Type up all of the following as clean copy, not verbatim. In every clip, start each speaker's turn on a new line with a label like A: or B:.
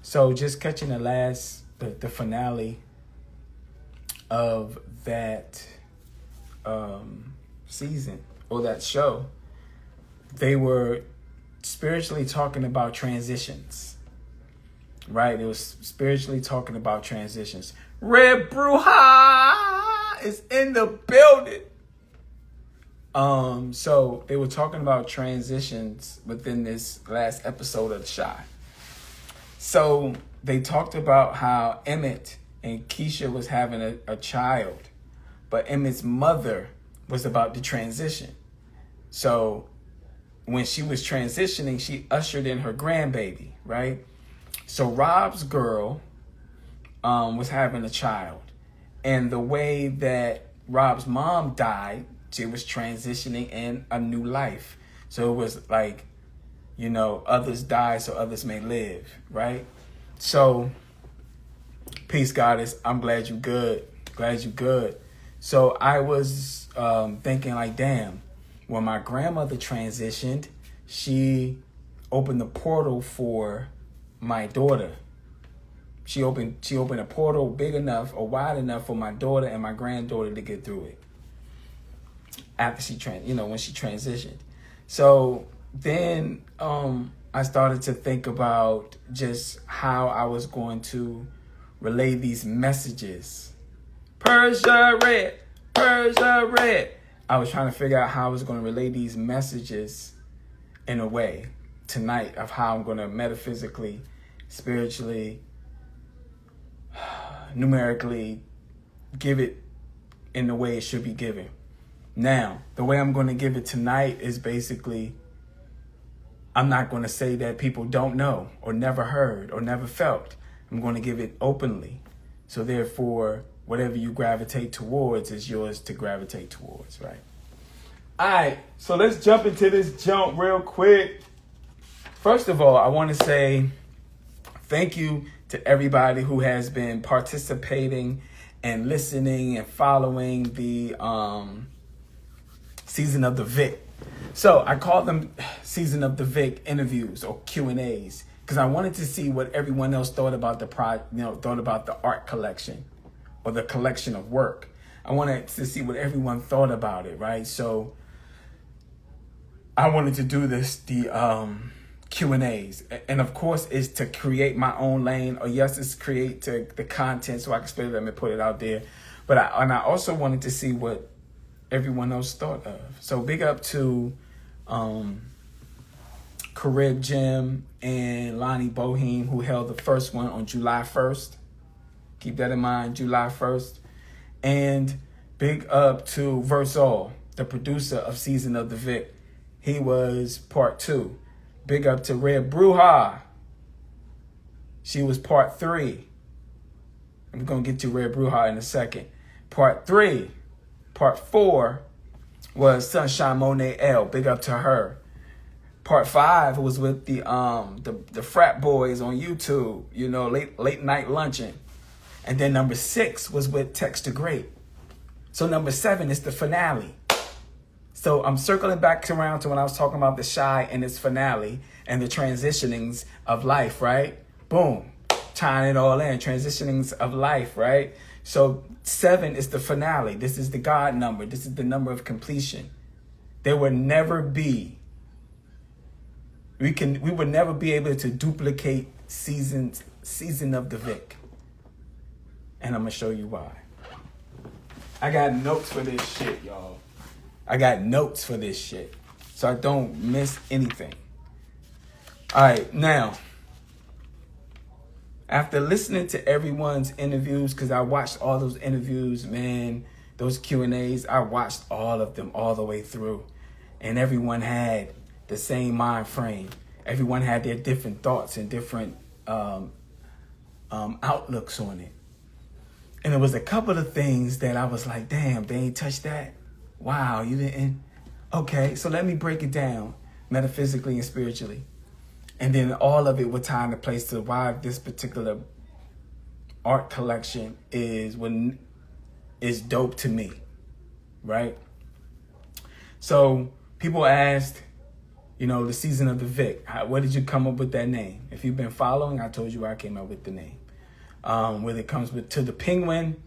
A: So just catching the finale of that season or that show, they were spiritually talking about transitions, right? It was spiritually talking about transitions. Red Bruja is in the building. So they were talking about transitions within this last episode of The Shy. So they talked about how Emmett and Keisha was having a child, but Emmett's mother was about to transition. So when she was transitioning, she ushered in her grandbaby, right? So Rob's girl was having a child. And the way that Rob's mom died, she was transitioning in a new life. So it was like, you know, others die so others may live, right? So, peace, goddess. I'm glad you good. Glad you good. So I was thinking like, damn, when my grandmother transitioned, she opened the portal for my daughter. She opened a portal big enough or wide enough for my daughter and my granddaughter to get through it. After when she transitioned. So then I started to think about just how I was going to relay these messages. Persia red, Persia red. I was trying to figure out how I was going to relay these messages in a way tonight of how I'm going to metaphysically, spiritually, numerically give it in the way it should be given. Now, the way I'm going to give it tonight is basically, I'm not going to say that people don't know or never heard or never felt. I'm going to give it openly. So therefore, whatever you gravitate towards is yours to gravitate towards, right? All right, so let's jump into this jump real quick. First of all, I want to say thank you to everybody who has been participating and listening and following the Season of the VIC. So I call them Season of the VIC interviews or Q&As because I wanted to see what everyone else thought about thought about the art collection or the collection of work. I wanted to see what everyone thought about it, right? So I wanted to do the Q&As, and of course is to create my own lane, or yes, it's create the content so I can split them and put it out there. But I also wanted to see what everyone else thought of. So big up to Caribgem and Lonnie Boheme, who held the first one on July 1st. Keep that in mind, July 1st. And big up to Versal, the producer of Season of the VIC. He was part 2. Big up to Red Bruja. She was part 3. I'm going to get to Red Bruja in a second. Part 3. Part 4 was Sunshine Monet L. Big up to her. Part 5 was with the frat boys on YouTube, late night luncheon. And then number 6 was with Text to Great. So number 7 is the finale. So I'm circling back around to when I was talking about The Shy and its finale and the transitionings of life, right? Boom. Tying it all in. Transitionings of life, right? So 7 is the finale. This is the God number. This is the number of completion. There will never be, we would never be able to duplicate season of the VIC. And I'm going to show you why. I got notes for this shit, y'all. I got notes for this shit, so I don't miss anything. All right, now, after listening to everyone's interviews, because I watched all those interviews, man, those Q&As, I watched all of them all the way through. And everyone had the same mind frame. Everyone had their different thoughts and different outlooks on it. And there was a couple of things that I was like, damn, they ain't touched that. Wow, you didn't? Okay, so let me break it down metaphysically and spiritually. And then all of it would tie into place to why this particular art collection is dope to me, right? So people asked, You know, the season of the VIC. Where did you come up with that name? If you've been following, I told you where I came up with the name. When it comes to the penguin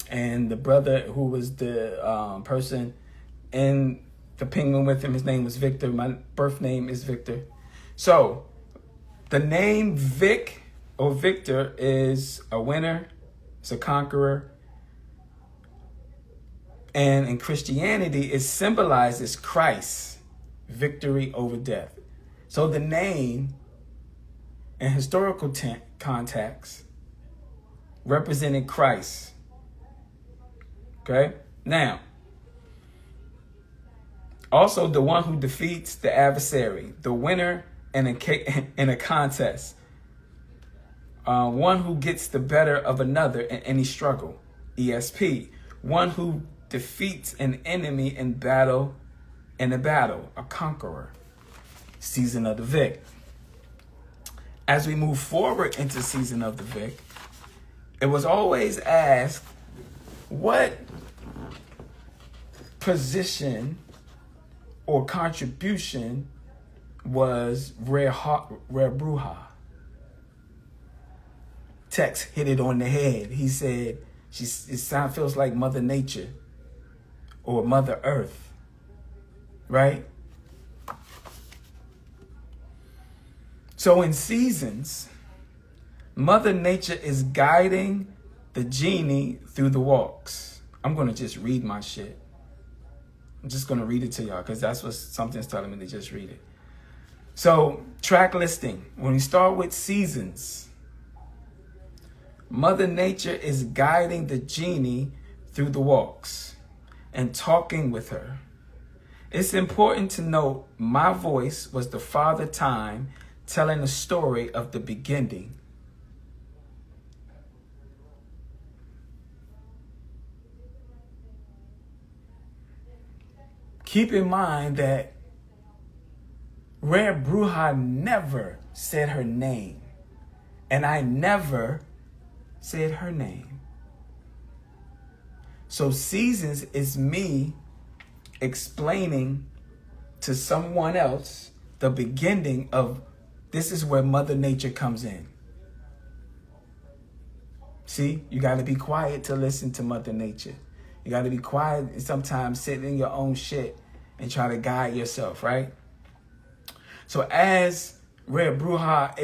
A: and the brother who was the person in the penguin with him, his name was Victor. My birth name is Victor. So the name Vic or Victor is a winner, it's a conqueror. And in Christianity, it symbolizes Christ, victory over death. So the name in historical context represented Christ. Okay? Now, also the one who defeats the adversary, the winner in a contest, one who gets the better of another in any struggle, ESP, one who defeats an enemy in a battle, a conqueror, season of the VIC. As we move forward into season of the VIC, it was always asked, what position or contribution was Rare Bruja? Tex hit it on the head. He said, it feels like Mother Nature or Mother Earth, right? So in seasons, Mother Nature is guiding the genie through the walks. I'm going to just read my shit. I'm just going to read it to y'all because that's what something's telling me to just read it. So track listing. When we start with seasons, Mother Nature is guiding the genie through the walks and talking with her. It's important to note my voice was the Father Time telling the story of the beginning. Keep in mind that Rare Bruja never said her name, and I never said her name. So seasons is me explaining to someone else the beginning of this is where Mother Nature comes in. See, you got to be quiet to listen to Mother Nature. You got to be quiet and sometimes sit in your own shit and try to guide yourself, right? So as Rare Bruja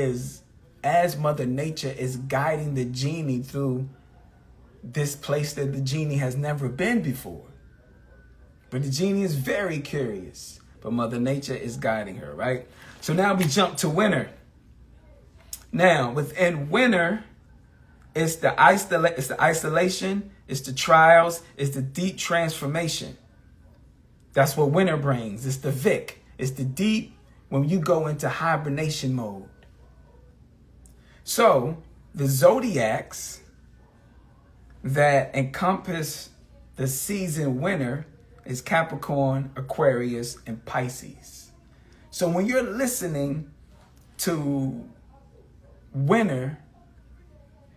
A: as Mother Nature is guiding the genie through this place that the genie has never been before. But the genie is very curious. But Mother Nature is guiding her, right? So now we jump to winter. Now, within winter, it's the isolation, it's the trials, it's the deep transformation. That's what winter brings. It's the VIC. It's the deep when you go into hibernation mode. So the zodiacs that encompass the season winter is Capricorn, Aquarius, and Pisces. So when you're listening to winter,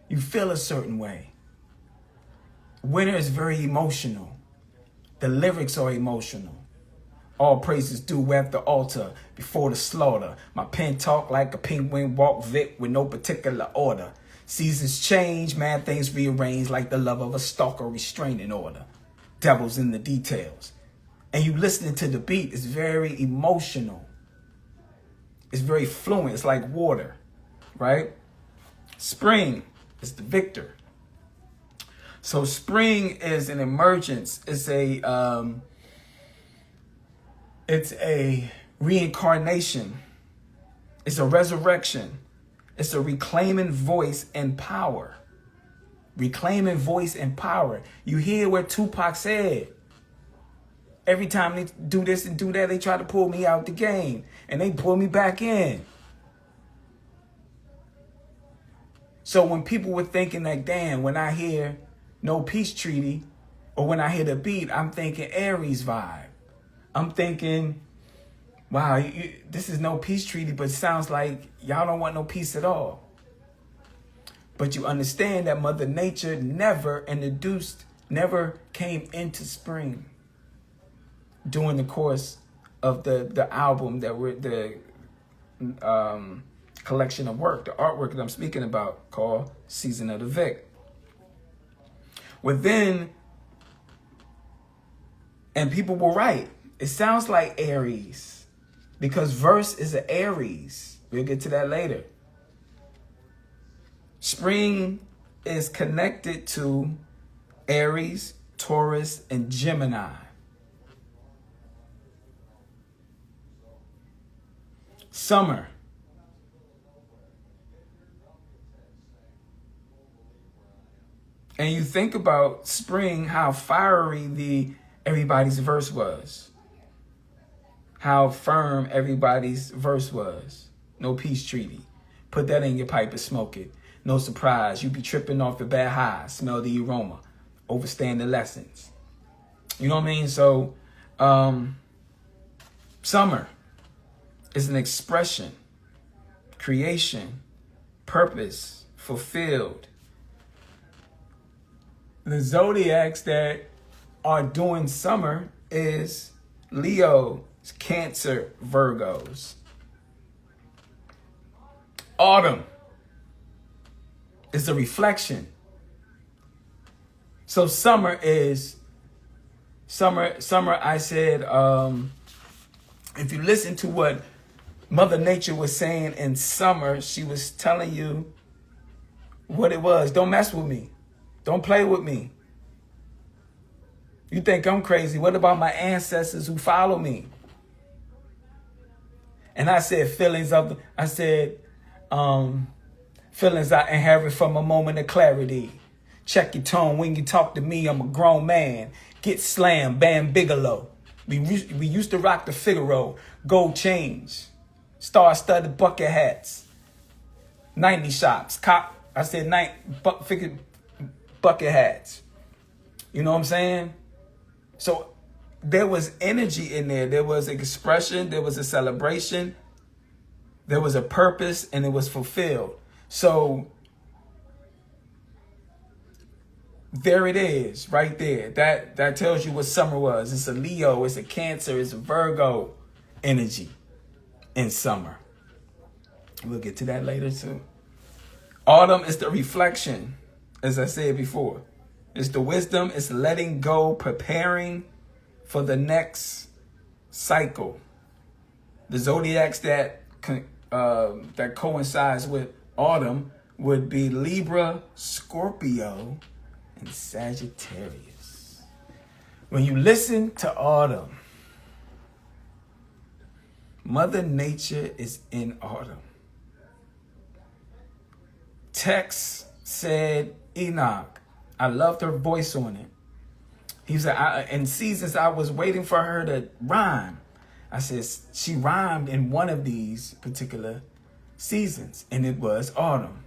A: you feel a certain way. Winter is very emotional. The lyrics are emotional. All praises due at the altar before the slaughter. My pen talk like a penguin, walk Vic with no particular order. Seasons change, mad things rearrange like the love of a stalker restraining order. Devil's in the details. And you listening to the beat, it's very emotional. It's very fluent, it's like water, right? Spring is the victor. So spring is an emergence. It's a reincarnation. It's a resurrection. It's a reclaiming voice and power. Reclaiming voice and power. You hear what Tupac said. Every time they do this and do that, they try to pull me out the game. And they pull me back in. So when people were thinking like, damn, when I hear no peace treaty, or when I hear the beat, I'm thinking Aries vibe. I'm thinking, wow, this is no peace treaty, but it sounds like y'all don't want no peace at all. But you understand that Mother Nature never came into spring during the course of the album that we're the collection of work, the artwork that I'm speaking about, called Season of the VIC. Within, and people were right, it sounds like Aries, because verse is an Aries. We'll get to that later. Spring is connected to Aries, Taurus, and Gemini. Summer. And you think about spring, how fiery everybody's verse was. How firm everybody's verse was. No peace treaty. Put that in your pipe and smoke it. No surprise. You be tripping off the bad highs. Smell the aroma. Overstand the lessons. You know what I mean? So, summer is an expression, creation, purpose, fulfilled. The zodiacs that are doing summer is Leo, Cancer, Virgos. Autumn is a reflection. So summer is summer. I said, if you listen to what Mother Nature was saying in summer, she was telling you what it was. Don't mess with me. Don't play with me. You think I'm crazy. What about my ancestors who follow me? And I said feelings I inherit from a moment of clarity. Check your tone when you talk to me. I'm a grown man. Get slammed, Bam Bigelow. We used to rock the Figaro, gold chains, star-studded bucket hats, 90 shops, bucket hats. You know what I'm saying? So there was energy in there. There was expression. There was a celebration. There was a purpose, and it was fulfilled. So there it is, right there. That tells you what summer was. It's a Leo, it's a Cancer, it's a Virgo energy in summer. We'll get to that later too. Autumn is the reflection, as I said before. It's the wisdom, it's letting go, preparing for the next cycle. The zodiacs that coincides with autumn would be Libra, Scorpio, and Sagittarius. When you listen to autumn, Mother Nature is in autumn. Text said Enoch. I loved her voice on it. He said, in seasons I was waiting for her to rhyme. I said, she rhymed in one of these particular seasons, and it was autumn.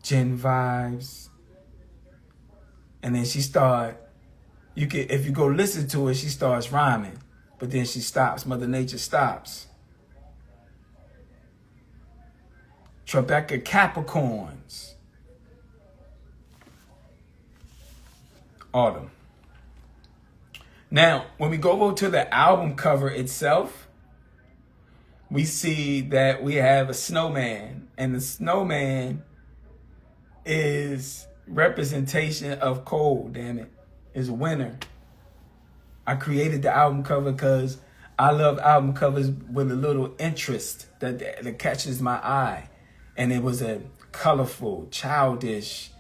A: Gen vibes. And then she if you go listen to it, she starts rhyming. But then she stops. Mother Nature stops. Tribeca Capricorns. Autumn. Now, when we go over to the album cover itself, we see that we have a snowman. And the snowman is representation of cold, damn it. Is winter. I created the album cover because I love album covers with a little interest that catches my eye. And it was a colorful, childish,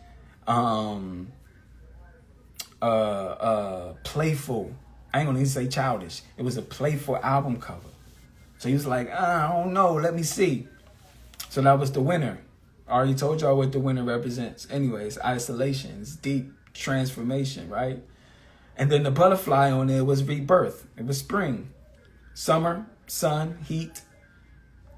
A: playful. I ain't gonna even say childish. It was a playful album cover. So he was like, I don't know, let me see. So that was the winter. I already told y'all what the winter represents. Anyways, isolation, it's deep transformation, right? And then the butterfly on there was rebirth. It was spring, summer, sun, heat.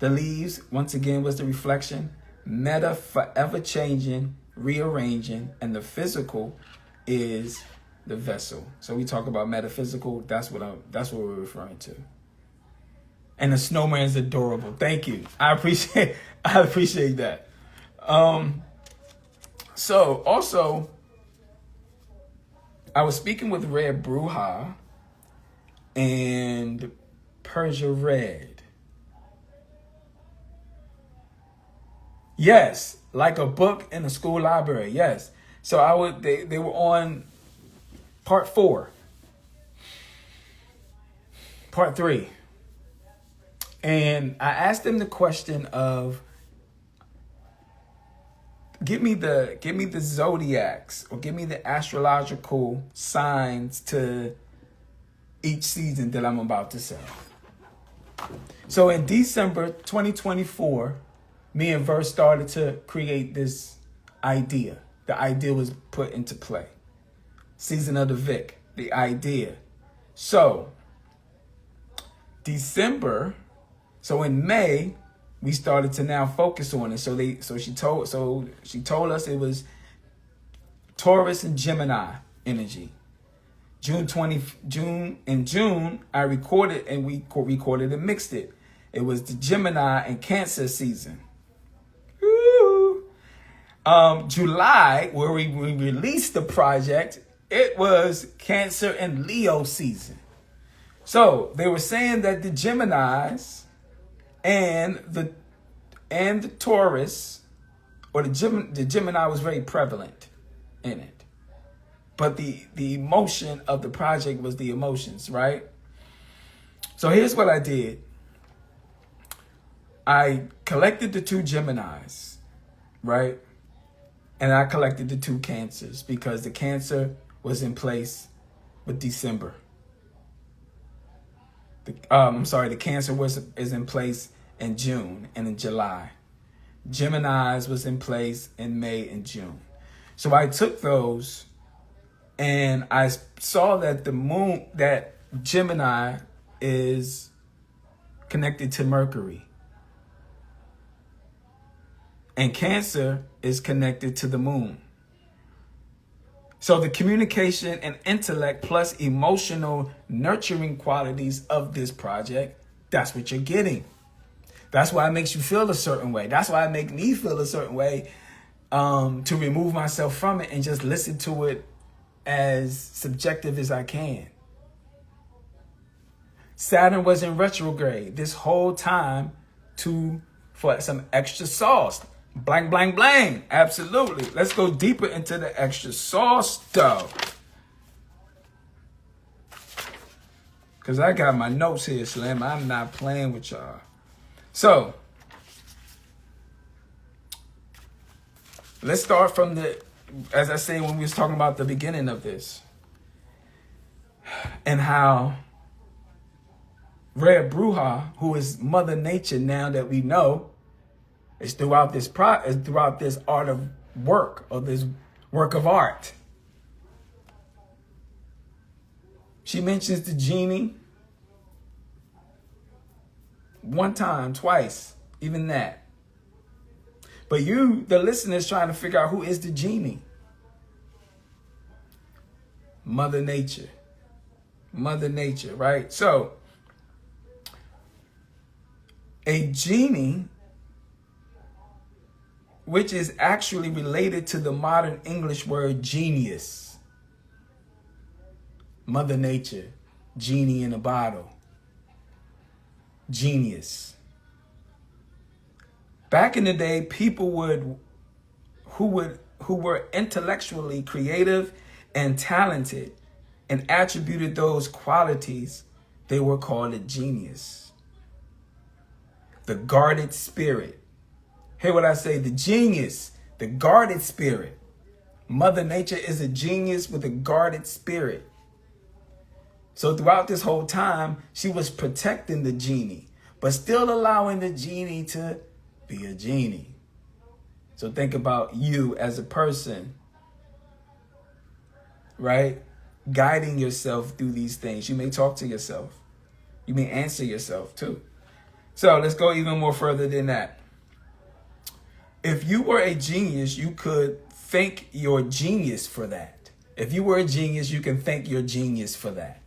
A: The leaves, once again, was the reflection. Meta, forever changing, rearranging. And the physical is the vessel. So we talk about metaphysical. That's what we're referring to. And the snowman is adorable. Thank you. I appreciate that. So also, I was speaking with Red Bruja, and Persia red. Yes, like a book in a school library. Yes. So they were on part 4. Part 3. And I asked them the question of, give me the zodiacs, or give me the astrological signs to each season that I'm about to say. So in December 2024, me and Verse started to create this idea. The idea was put into play. Season of the VIC, the idea. So December, so in May, we started to now focus on it. So she told us it was Taurus and Gemini energy. In June, I recorded, and we recorded and mixed it. It was the Gemini and Cancer season. Woo! July, where we released the project, it was Cancer and Leo season. So they were saying that the Geminis and the Taurus, or the Gemini was very prevalent in it. But the emotion of the project was the emotions, right? So here's what I did. I collected the 2 Geminis, right? And I collected the 2 Cancers, because the Cancer was in place with December. The Cancer is in place in June and in July. Geminis was in place in May and June. So I took those, and I saw that that Gemini is connected to Mercury, and Cancer is connected to the moon. So the communication and intellect plus emotional nurturing qualities of this project, that's what you're getting. That's why it makes you feel a certain way. That's why it makes me feel a certain way, to remove myself from it and just listen to it as subjective as I can. Saturn was in retrograde this whole time for some extra sauce. Blang, blang, blang. Absolutely. Let's go deeper into the extra sauce, though. Because I got my notes here, Slim. I'm not playing with y'all. So, let's start from as I say, when we was talking about the beginning of this, and how Red Bruja, who is Mother Nature now that we know, is throughout this art of work, or this work of art. She mentions the genie 1 time, twice, even that. But you, the listeners, trying to figure out who is the genie. Mother Nature. Mother Nature, right? So, a genie, which is actually related to the modern English word genius. Mother Nature, genie in a bottle. Genius. Back in the day, people who were intellectually creative and talented and attributed those qualities, they were called a genius. The guarded spirit. Hear what I say, the genius, the guarded spirit. Mother Nature is a genius with a guarded spirit. So throughout this whole time, she was protecting the genie, but still allowing the genie to be a genie. So think about you as a person, right? Guiding yourself through these things. You may talk to yourself. You may answer yourself too. So let's go even more further than that. If you were a genius, you could thank your genius for that. If you were a genius, you can thank your genius for that.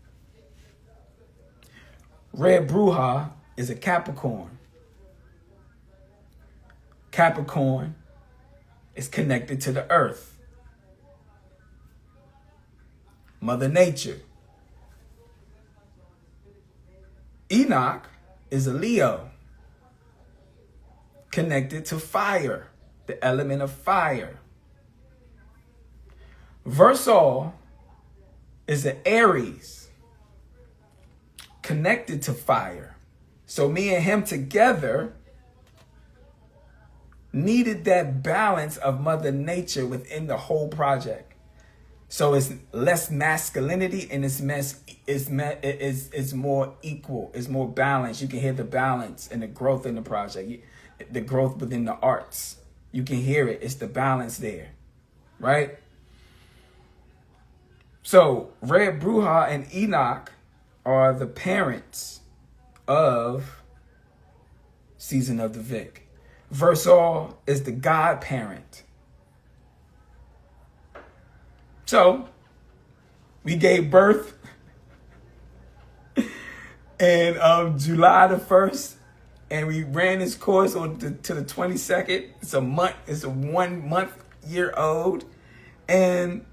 A: Red Bruja is a Capricorn. Capricorn is connected to the earth. Mother Nature. Enoch is a Leo, connected to fire, the element of fire. Versal is an Aries, connected to fire. So me and him together needed that balance of Mother Nature within the whole project. So it's less masculinity and it's more equal. It's more balanced. You can hear the balance and the growth in the project, the growth within the arts. You can hear it. It's the balance there, right? So Red Bruja and Enoch are the parents of Season of the Vic. Versal is the godparent. So we gave birth in July the 1st, and we ran this course to the 22nd. It's a month. It's a 1 month year old. And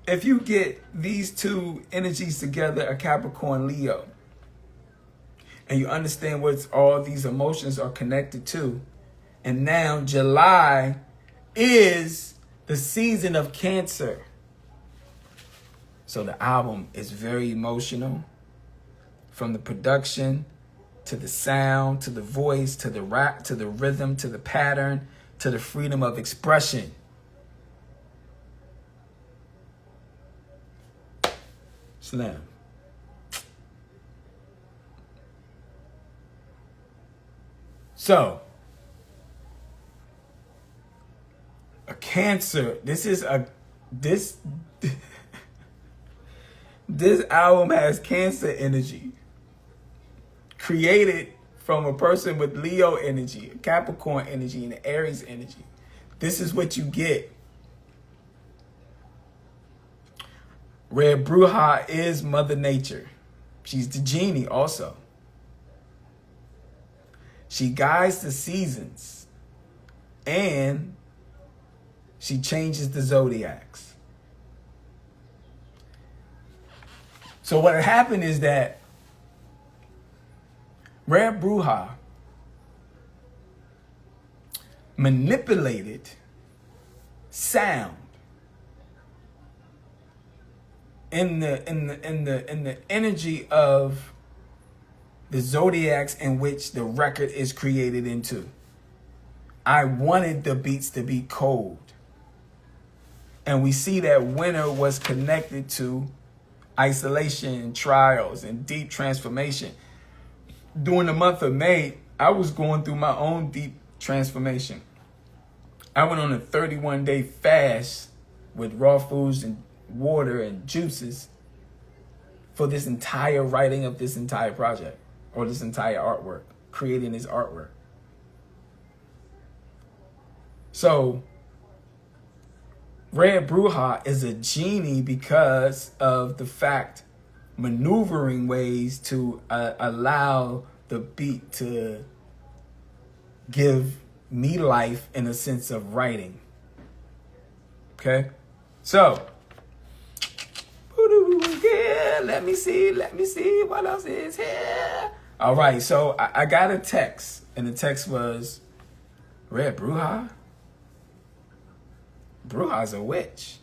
A: if you get these two energies together, a Capricorn Leo, and you understand what all these emotions are connected to, and now July is the season of Cancer. So the album is very emotional, from the production to the sound, to the voice, to the rap, to the rhythm, to the pattern, to the freedom of expression. Slam. So, a Cancer, this album has Cancer energy, created from a person with Leo energy, Capricorn energy, and Aries energy. This is what you get. Red Bruja is Mother Nature. She's the genie also. She guides the seasons, and she changes the zodiacs. So what happened is that Red Bruja manipulated sound in the energy of the zodiacs in which the record is created into. I wanted the beats to be cold. And we see that winter was connected to isolation, trials, and deep transformation. During the month of May, I was going through my own deep transformation. I went on a 31-day fast with raw foods and water and juices for this entire writing of this entire project, or this entire artwork, creating this artwork. So Red Bruja is a genie because of the fact, maneuvering ways to allow the beat to give me life in a sense of writing. Okay? So, yeah, let me see what else is here. All right, so I got a text, and the text was, Red Bruja? Bruja's a witch.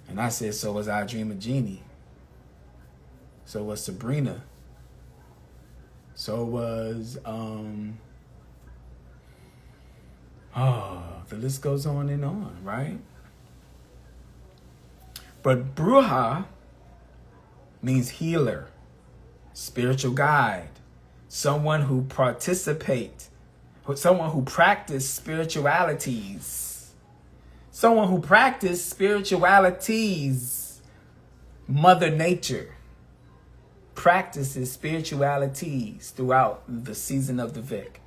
A: And I said, so was I Dream of Genie. So was Sabrina. So was, the list goes on and on, right? But Bruja means healer, spiritual guide, someone who practice spiritualities. Someone who practice spiritualities. Mother Nature practices spiritualities throughout the season of the Vic.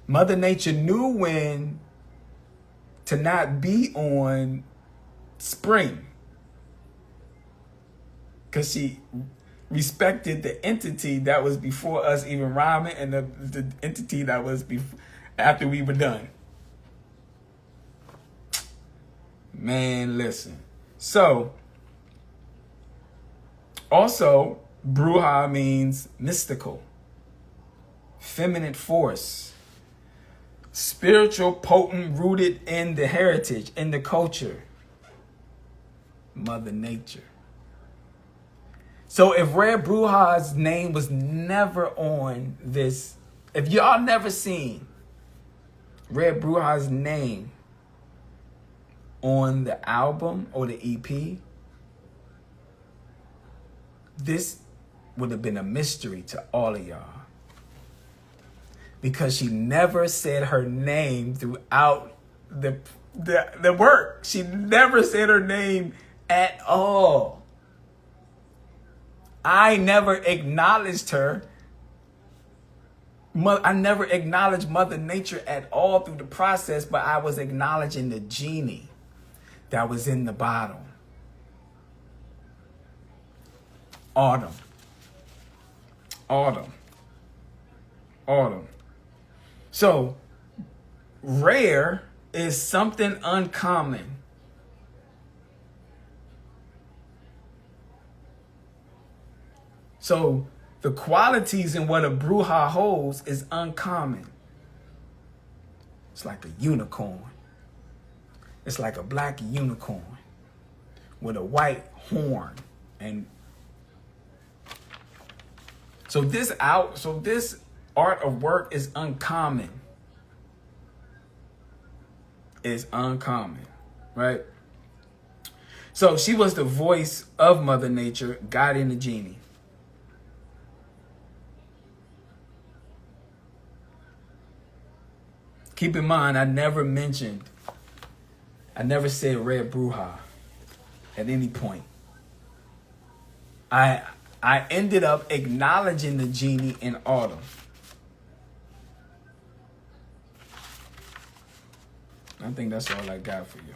A: Mother Nature knew when to not be on spring, because she respected the entity that was before us even rhyming, and the entity that was after we were done. Man, listen. So, also, Bruja means mystical, feminine force, spiritual, potent, rooted in the heritage, in the culture. Mother Nature. So if Red Bruja's name was never on this, if y'all never seen Red Bruja's name on the album or the EP, this would have been a mystery to all of y'all. Because she never said her name throughout the work. She never said her name at all. I never acknowledged her. I never acknowledged Mother Nature at all through the process, but I was acknowledging the genie that was in the bottle. Autumn. So, rare is something uncommon. So, the qualities in what a bruja holds is uncommon. It's like a unicorn. It's like a black unicorn with a white horn. And so this art of work is uncommon. It's uncommon, right? So she was the voice of Mother Nature, guiding the genie. Keep in mind, I never said Red Bruja at any point. I ended up acknowledging the genie in Autumn. I think that's all I got for you.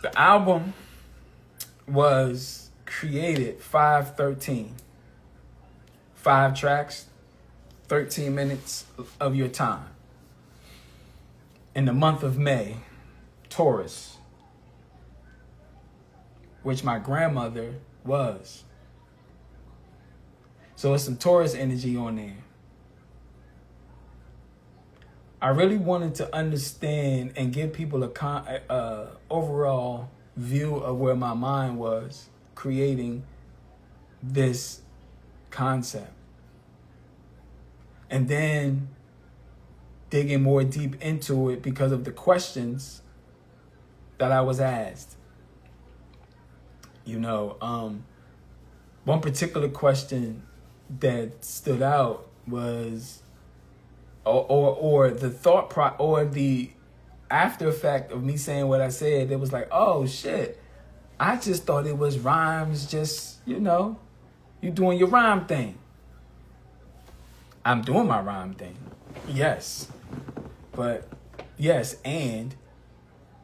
A: The album was created 5/13. 5 tracks, 13 minutes of your time. In the month of May, Taurus, which my grandmother was. So it's some Taurus energy on there. I really wanted to understand and give people a overall view of where my mind was creating this concept. And then digging more deep into it because of the questions that I was asked. You know, one particular question that stood out was, or the thought or the after effect of me saying what I said. It was like, oh shit, I just thought it was rhymes. Just, you know, you doing your rhyme thing. I'm doing my rhyme thing, yes, but yes, and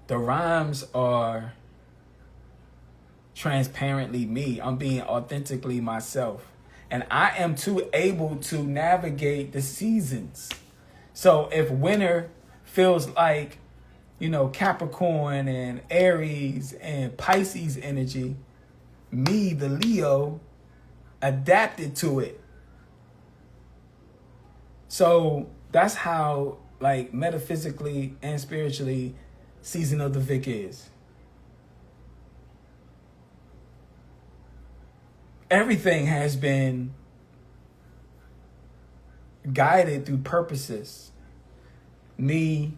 A: the rhymes are transparently me. I'm being authentically myself. And I am too able to navigate the seasons. So if winter feels like, you know, Capricorn and Aries and Pisces energy, me, the Leo, adapted to it. So that's how, like, metaphysically and spiritually, Season of the VIC is. Everything has been guided through purposes. Me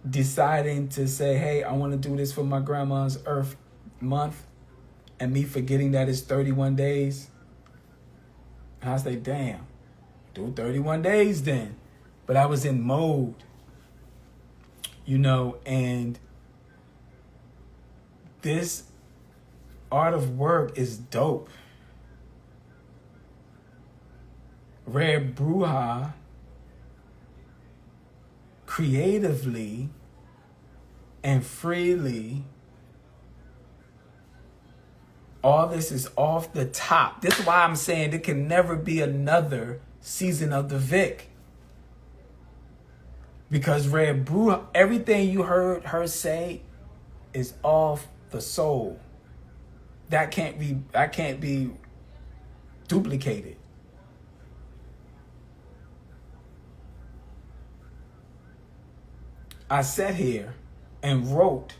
A: deciding to say, hey, I want to do this for my grandma's Earth month, and me forgetting that it's 31 days. And I say, damn, do 31 days then. But I was in mode, you know, and this art of work is dope. Red Bruja creatively and freely, all this is off the top. This is why I'm saying there can never be another Season of the VIC. Because Red Bruja, everything you heard her say is of the soul. That can't be duplicated. I sat here and wrote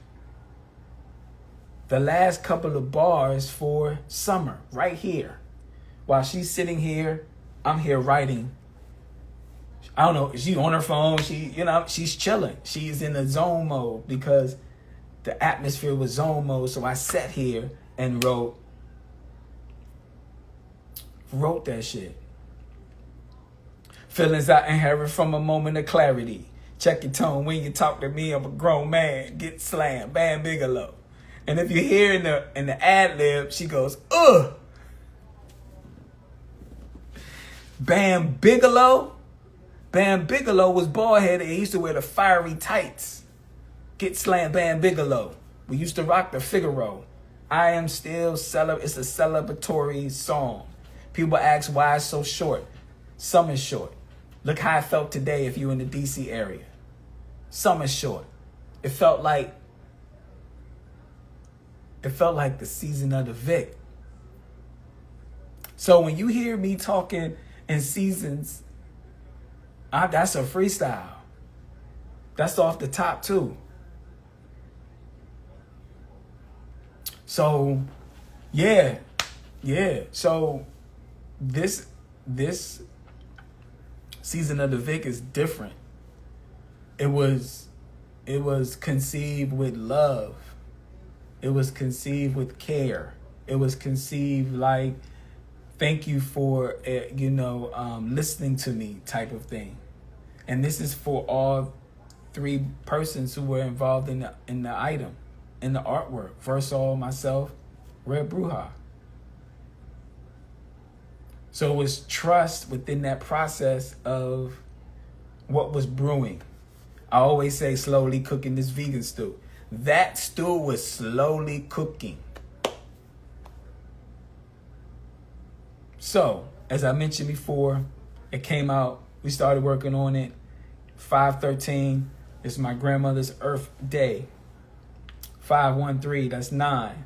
A: the last couple of bars for Summer right here. While she's sitting here, I'm here writing. I don't know, she on her phone, she's chilling. She's in a zone mode because the atmosphere was zone mode. So I sat here and wrote that shit. Feelings I inherit from a moment of clarity. Check your tone when you talk to me. I'm a grown man. Get slammed. Bam Bigelow. And if you hear in the ad lib, she goes, ugh. Bam Bigelow. Bam Bigelow was bald headed. He used to wear the fiery tights. Get slammed. Bam Bigelow. We used to rock the Figaro. I am still it's a celebratory song. People ask why it's so short. Summer's short. Look how I felt today if you're in the DC area. Summer's short. It felt like the season of the VIC. So when you hear me talking in seasons, that's a freestyle. That's off the top too. So, yeah. So this season of the VIC is different. It was conceived with love. It was conceived with care. It was conceived like, thank you for listening to me type of thing. And this is for all three persons who were involved in the item, in the artwork. Versal, myself, Red Bruja. So it was trust within that process of what was brewing. I always say slowly cooking this vegan stew. That stew was slowly cooking. So, as I mentioned before, it came out. We started working on it. 5/13 is my grandmother's Earth Day. 5/13, that's 9.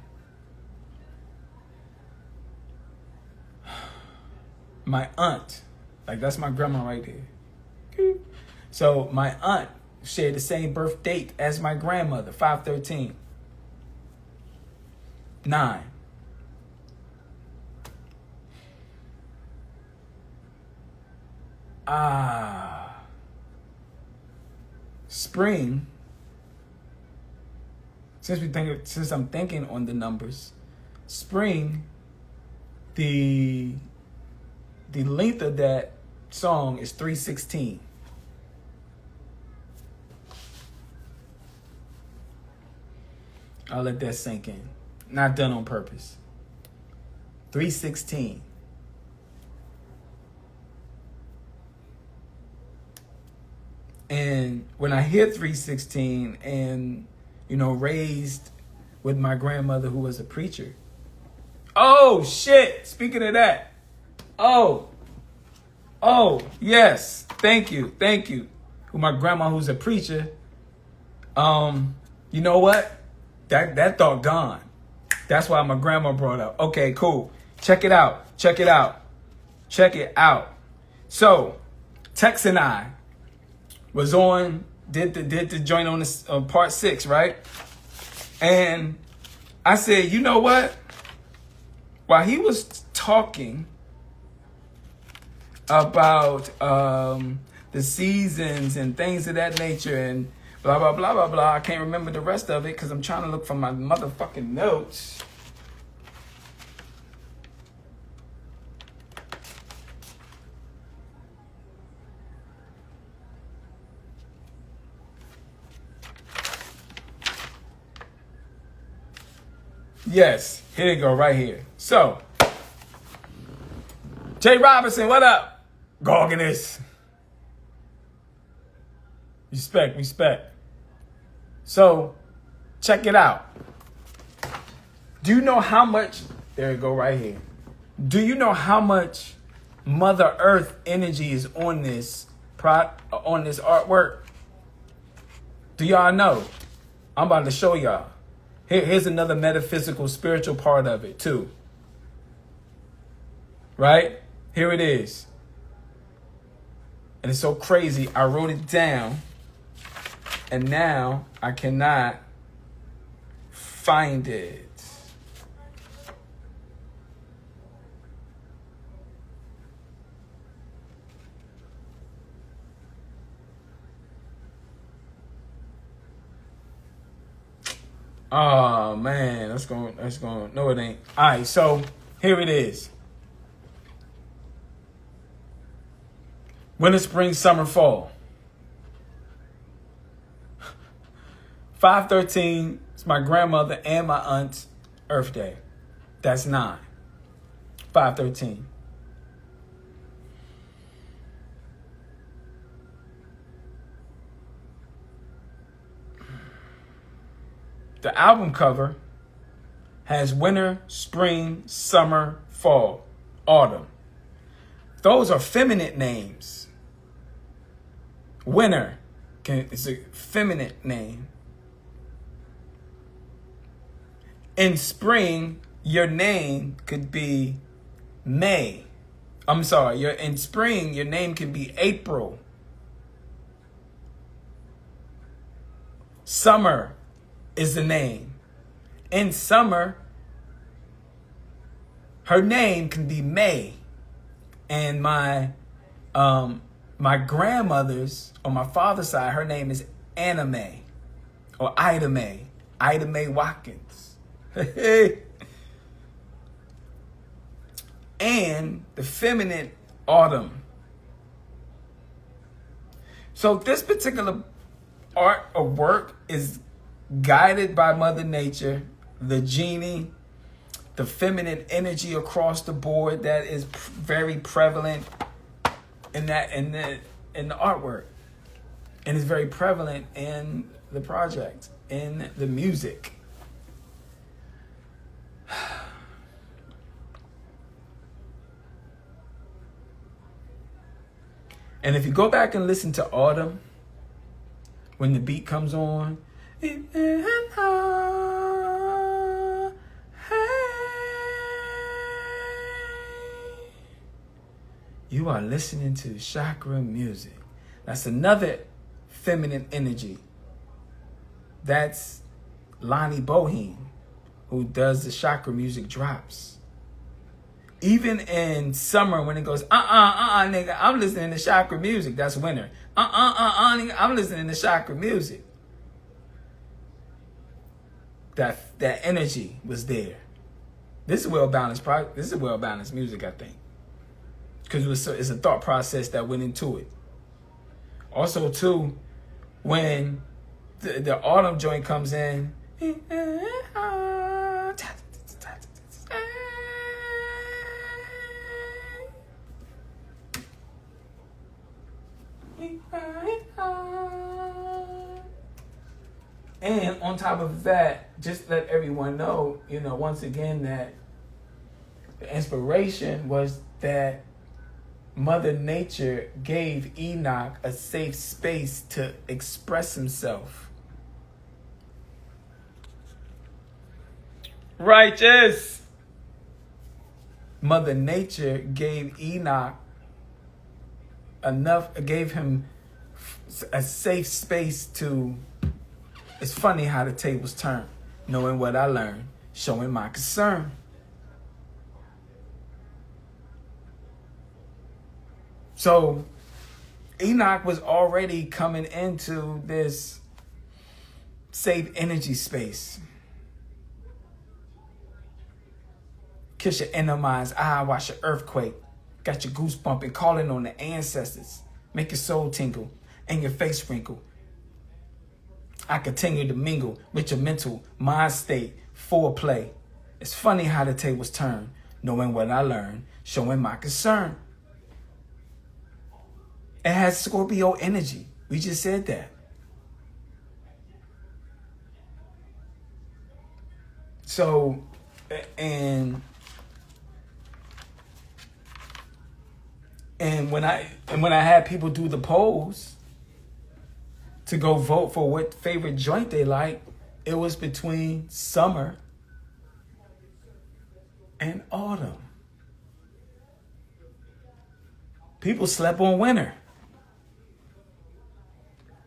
A: My aunt, that's my grandma right there. So my aunt shared the same birth date as my grandmother, 5/13. 9. Spring. Since I'm thinking on the numbers, spring, the length of that song is 316. I'll let that sink in. Not done on purpose. 316. And when I hear 316 and, raised with my grandmother who was a preacher. Oh, shit. Speaking of that. Oh, yes. Thank you. Who my grandma who's a preacher. You know what? That thought gone. That's why my grandma brought up. Okay, cool. Check it out. So, Tex and I was did the joint on this part 6, right? And I said, you know what? While he was talking about the seasons and things of that nature and blah, blah, blah, blah, blah. I can't remember the rest of it because I'm trying to look for my motherfucking notes. Yes, here you go, right here. So, Jay Robinson, what up? Gorgonist. Respect. So, check it out. Do you know how much, there you go right here. Do you know how much Mother Earth energy is on this artwork? Do y'all know? I'm about to show y'all. Here's another metaphysical, spiritual part of it too. Right? Here it is. And it's so crazy. I wrote it down. And now I cannot find it. Oh man, that's going, no it ain't. All right, so here it is. Winter, spring, summer, fall. 5/13 is my grandmother and my aunt's Earth Day. That's 9. 5/13. The album cover has winter, spring, summer, fall, autumn. Those are feminine names. Winter is a feminine name. In spring, your name could be May. I'm sorry, in spring, your name can be April. Summer is the name. In summer, her name can be May. And my grandmother's, on my father's side, her name is Anna Mae or Ida Mae. Ida Mae Watkins. And the feminine autumn. So this particular art or work is guided by Mother Nature, the genie, the feminine energy across the board that is very prevalent in the artwork, and is very prevalent in the project, in the music. And if you go back and listen to Autumn, when the beat comes on, you are listening to chakra music. That's another feminine energy. That's Lonnie Bohem, who does the chakra music drops. Even in summer, when it goes, nigga, I'm listening to chakra music. That's winter. Nigga, I'm listening to chakra music. That energy was there. This is well balanced. This is well balanced music, I think, because it's a thought process that went into it. Also, too, when the autumn joint comes in, and on top of that, just let everyone know, once again, that the inspiration was that Mother Nature gave Enoch a safe space to express himself. Righteous! Mother Nature gave Enoch gave him a safe space to. It's funny how the tables turn. Knowing what I learned, showing my concern. So Enoch was already coming into this safe energy space. Kiss your inner mind's eye, watch your earthquake. Got your goose bumping, calling on the ancestors. Make your soul tingle and your face wrinkle. I continue to mingle with your mental mind state, foreplay. It's funny how the tables turn, knowing what I learned, showing my concern. It has Scorpio energy. We just said that. So, and when I had people do the polls to go vote for what favorite joint they like, it was between summer and autumn. People slept on winter.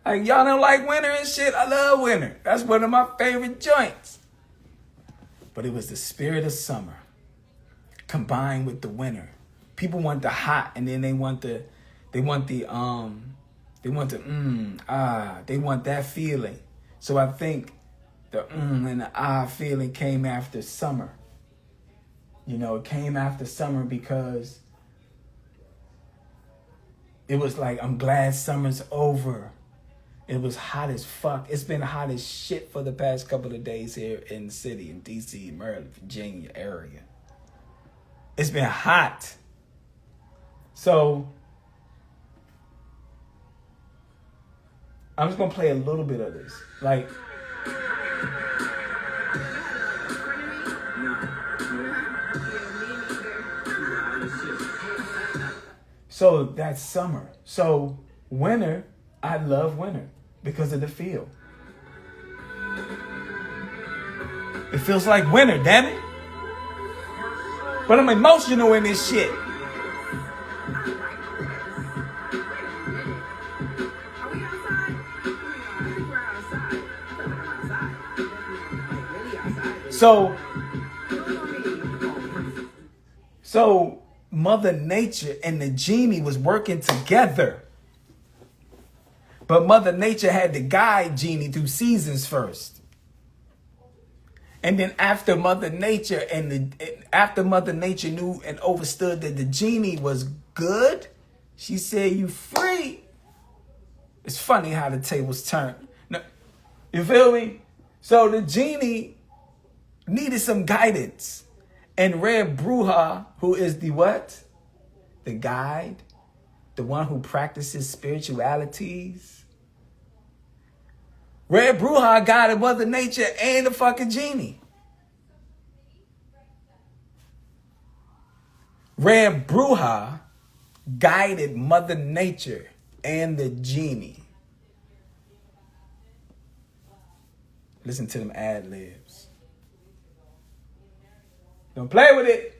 A: Like, y'all don't like winter and shit? I love winter. That's one of my favorite joints. But it was the spirit of summer combined with the winter. People want the hot, and then they want that feeling. So I think the and the feeling came after summer. You know, it came after summer because it was like, I'm glad summer's over. It was hot as fuck. It's been hot as shit for the past couple of days here in the city, in D.C., Maryland, Virginia area. It's been hot. So I'm just going to play a little bit of this. Like, so that's summer. So winter, I love winter because of the feel. It feels like winter, damn it. But I'm emotional in this shit. So Mother Nature and the genie was working together. But Mother Nature had to guide Genie through seasons first. And then after Mother Nature knew and understood that the genie was good, she said, "You free." It's funny how the tables turn. Now, you feel me? So the genie needed some guidance. And Red Bruja, who is the what? The guide, the one who practices spiritualities. Red Bruja guided Mother Nature and the fucking genie. Red Bruja guided Mother Nature and the genie. Listen to them ad-libs. Don't play with it.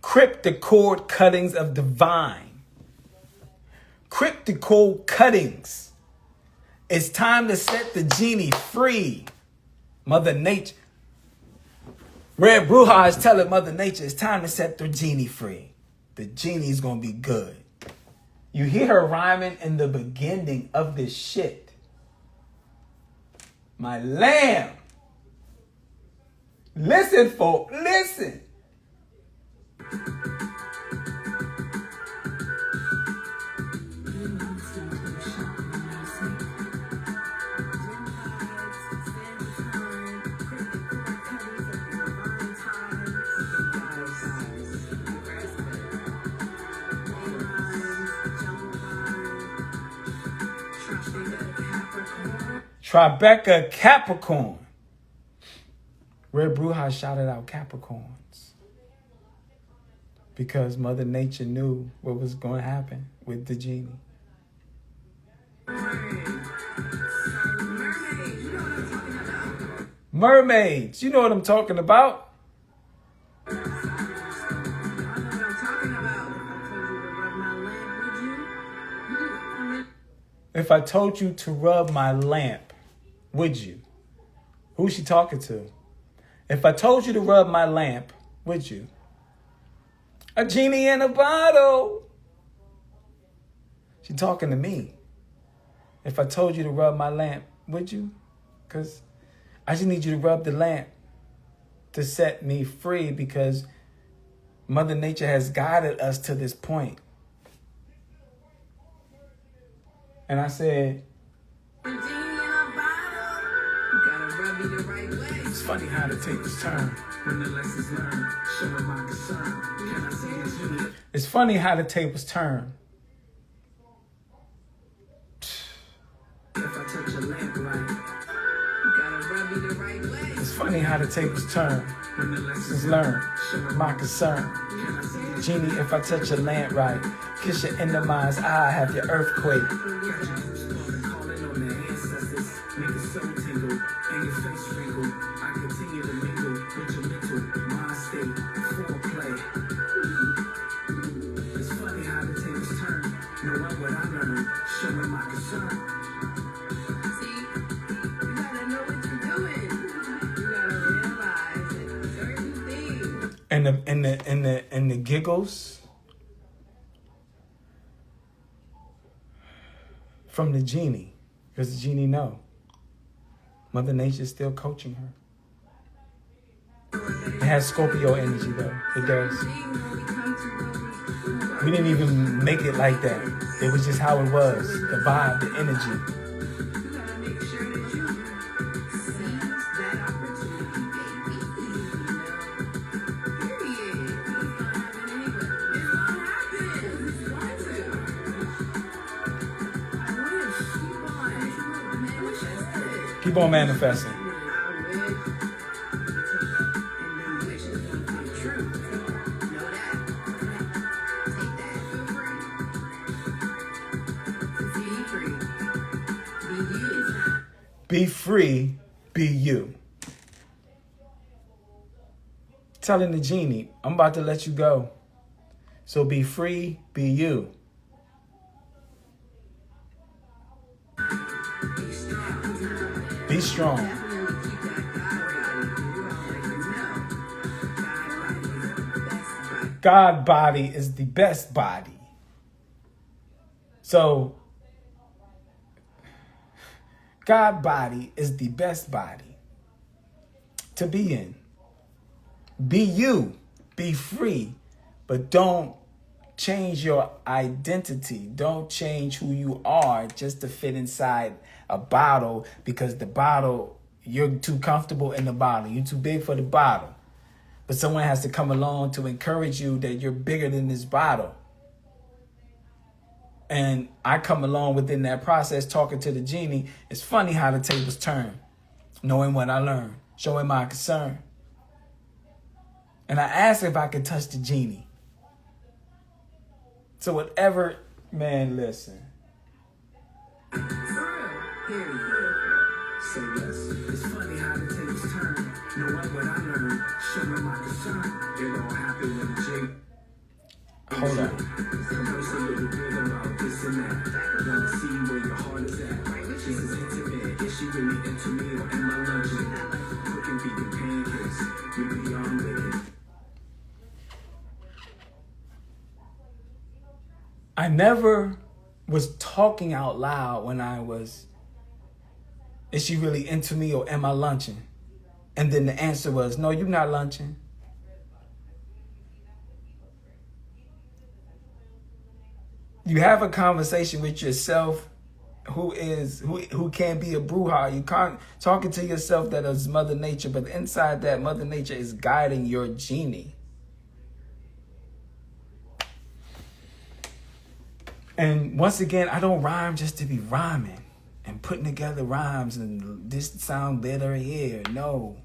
A: Cryptic cuttings of divine. Cryptic cuttings. It's time to set the genie free. Mother Nature. Red Bruja is telling Mother Nature it's time to set the genie free. The genie's gonna be good. You hear her rhyming in the beginning of this shit. My lamb. Listen, folk, listen. Tribeca Capricorn. Red Bruja shouted out Capricorns because Mother Nature knew what was going to happen with the genie. Mermaids, you know what I'm talking about. If I told you to rub my lamp, would you? Who's she talking to? If I told you to rub my lamp, would you? A genie in a bottle. She talking to me. If I told you to rub my lamp, would you? Because I just need you to rub the lamp to set me free, because Mother Nature has guided us to this point. And I said, it's funny how the tables turn. It's funny how the tables turn. funny how the tables turn. This is learn my concern. Genie, if I touch your land right, kiss your inner mind's eye, have your earthquake. And the giggles from the genie, because the genie know Mother Nature's still coaching her. It has Scorpio energy though. It does. We didn't even make it like that. It was just how it was. The vibe, the energy. Keep on manifesting. Be free, be you. Telling the genie, I'm about to let you go. So be free, be you. Be strong. God body is the best body. So God body is the best body to be in. Be you, be free, but don't change your identity. Don't change who you are just to fit inside a bottle, because the bottle, you're too comfortable in the bottle. You're too big for the bottle. But someone has to come along to encourage you that you're bigger than this bottle. And I come along within that process talking to the genie. It's funny how the tables turn, knowing what I learned, showing my concern. And I asked if I could touch the genie. So whatever, man, listen. So yes, it's funny how the tables turn. Knowing what I learned, showing my concern. It all happened when Jake. Hold on. I never was talking out loud when I was, is she really into me or am I lunching? And then the answer was, no, you're not lunching. You have a conversation with yourself who can be a bruja. You can't talking to yourself that is Mother Nature, but inside that, Mother Nature is guiding your genie. And once again, I don't rhyme just to be rhyming and putting together rhymes and this sound better here. No.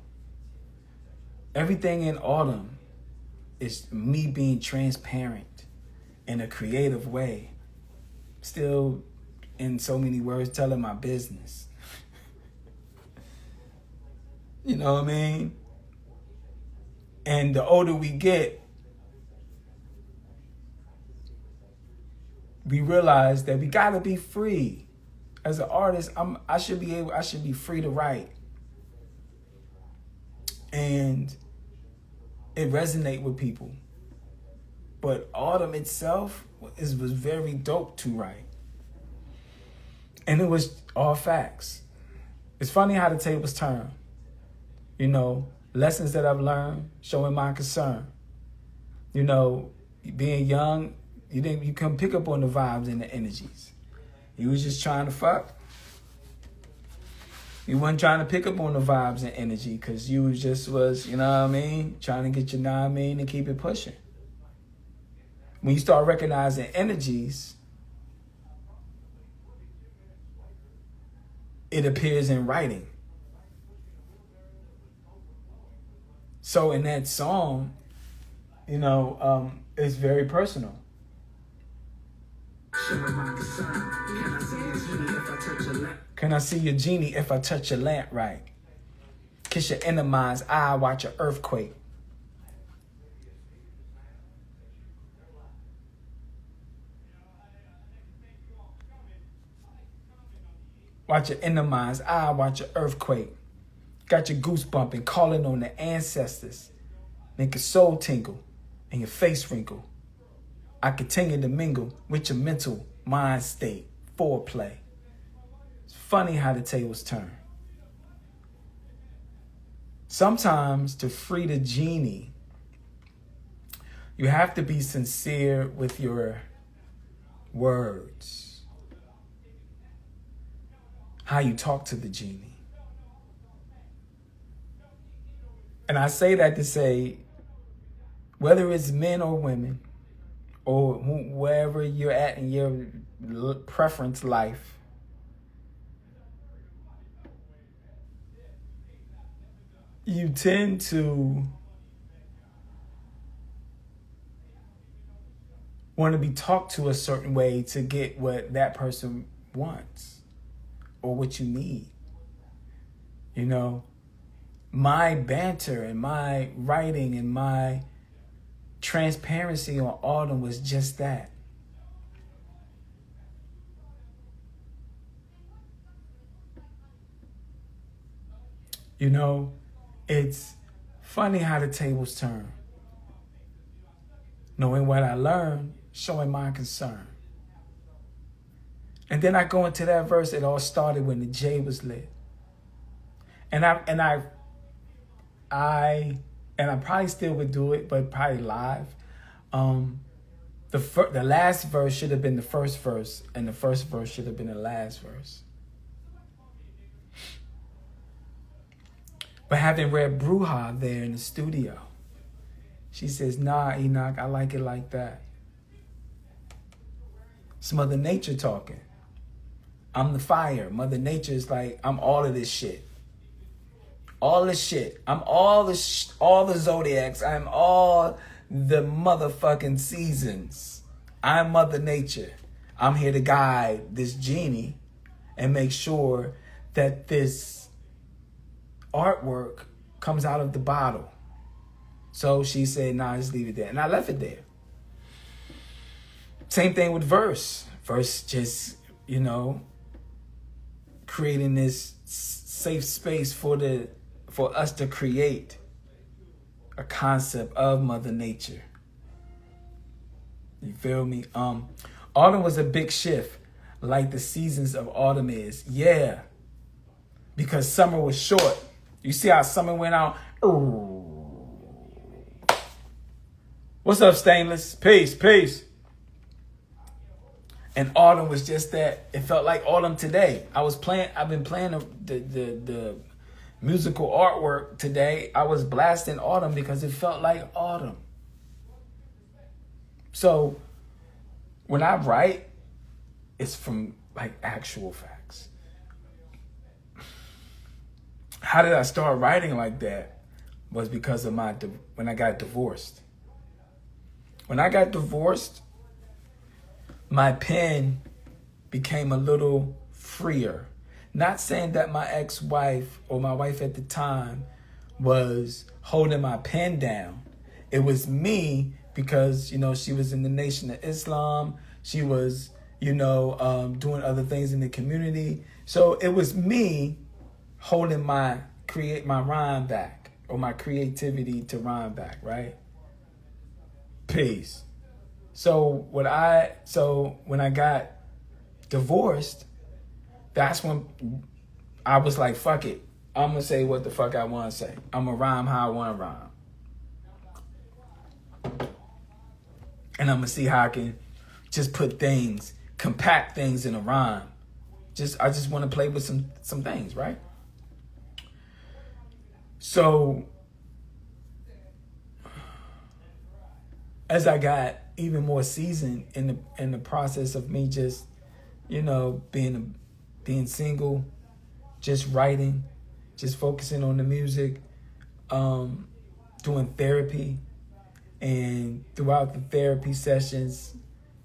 A: Everything in Autumn is me being transparent in a creative way. Still, in so many words, telling my business. You know what I mean? And the older we get, we realize that we gotta be free. As an artist, I should be free to write. And it resonate with people. But Autumn itself was very dope to write. And it was all facts. It's funny how the tables turn. You know, lessons that I've learned, showing my concern. You know, being young, you couldn't pick up on the vibes and the energies. You was just trying to fuck. You wasn't trying to pick up on the vibes and energy because you was, you know what I mean, trying to get your, know what I mean, and keep it pushing. When you start recognizing energies, it appears in writing. So in that song, it's very personal. Can I see your genie if I touch your lamp right? Kiss your inner mind's eye, watch an earthquake. Watch your inner mind's eye, watch an earthquake. Got your goose bumping, calling on the ancestors. Make your soul tingle and your face wrinkle. I continue to mingle with your mental mind state, foreplay. It's funny how the tables turn. Sometimes to free the genie, you have to be sincere with your words. How you talk to the genie. And I say that to say, whether it's men or women, or wherever you're at in your preference life, you tend to want to be talked to a certain way to get what that person wants or what you need. My banter and my writing and my transparency on Autumn was just that. It's funny how the tables turn. Knowing what I learned, showing my concern. And then I go into that verse, it all started when the J was lit. And I probably still would do it, but probably live. The last verse should have been the first verse, and the first verse should have been the last verse. But having read Bruja there in the studio, she says, nah, Enoch, I like it like that. It's Mother Nature talking. I'm the fire. Mother Nature is like, I'm all of this shit. All this shit. I'm all the zodiacs. I'm all the motherfucking seasons. I'm Mother Nature. I'm here to guide this genie and make sure that this artwork comes out of the bottle. So she said, nah, just leave it there. And I left it there. Same thing with verse. Verse just, creating this safe space for us to create a concept of Mother Nature. You feel me? Autumn was a big shift, like the seasons of autumn is. Yeah. Because summer was short. You see how summer went out? What's up, Stainless? Peace. And autumn was just that. It felt like autumn today. I've been playing the musical artwork today. I was blasting autumn because it felt like autumn. So when I write, it's from like actual facts. How did I start writing like that? Was because of when I got divorced. When I got divorced, my pen became a little freer. Not saying that my ex-wife or my wife at the time was holding my pen down. It was me because, she was in the Nation of Islam. She was, doing other things in the community. So it was me holding my rhyme back, or my creativity to rhyme back, right? Peace. So when I got divorced, that's when I was like, fuck it. I'm going to say what the fuck I want to say. I'm going to rhyme how I want to rhyme. And I'm going to see how I can just compact things in a rhyme. I just want to play with some things, right? So as I got even more seasoned in the process of me just, being single, just writing, just focusing on the music, doing therapy, and throughout the therapy sessions,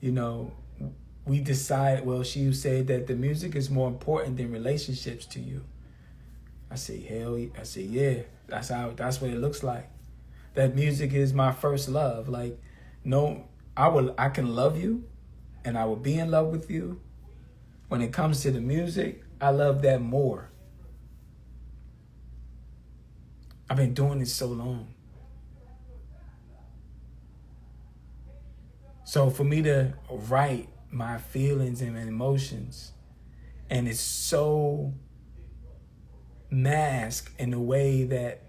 A: we decide, well, she said that the music is more important than relationships to you. I say, yeah, that's what it looks like. That music is my first love. Like, no, I can love you and I will be in love with you. When it comes to the music, I love that more. I've been doing this so long. So for me to write my feelings and emotions, and it's so masked in a way that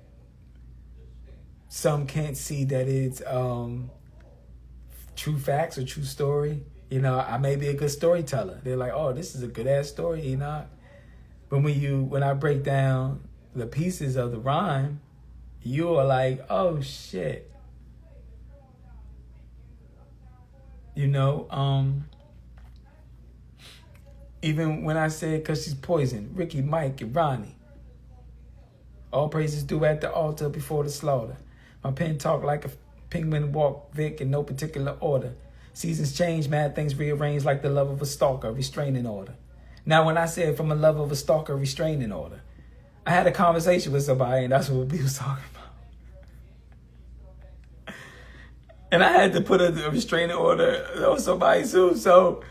A: some can't see that it's true facts or true story. I may be a good storyteller. They're like, oh, this is a good ass story, Enoch. But when I break down the pieces of the rhyme, you are like, oh shit. Even when I said, cause she's poison, Ricky, Mike, and Ronnie. All praises due at the altar before the slaughter. My pen talk like a penguin walk, Vic, in no particular order. Seasons change, mad things rearrange like the love of a stalker, restraining order. Now, when I said from a love of a stalker, restraining order, I had a conversation with somebody, and that's what we was talking about. And I had to put a restraining order on somebody too. So,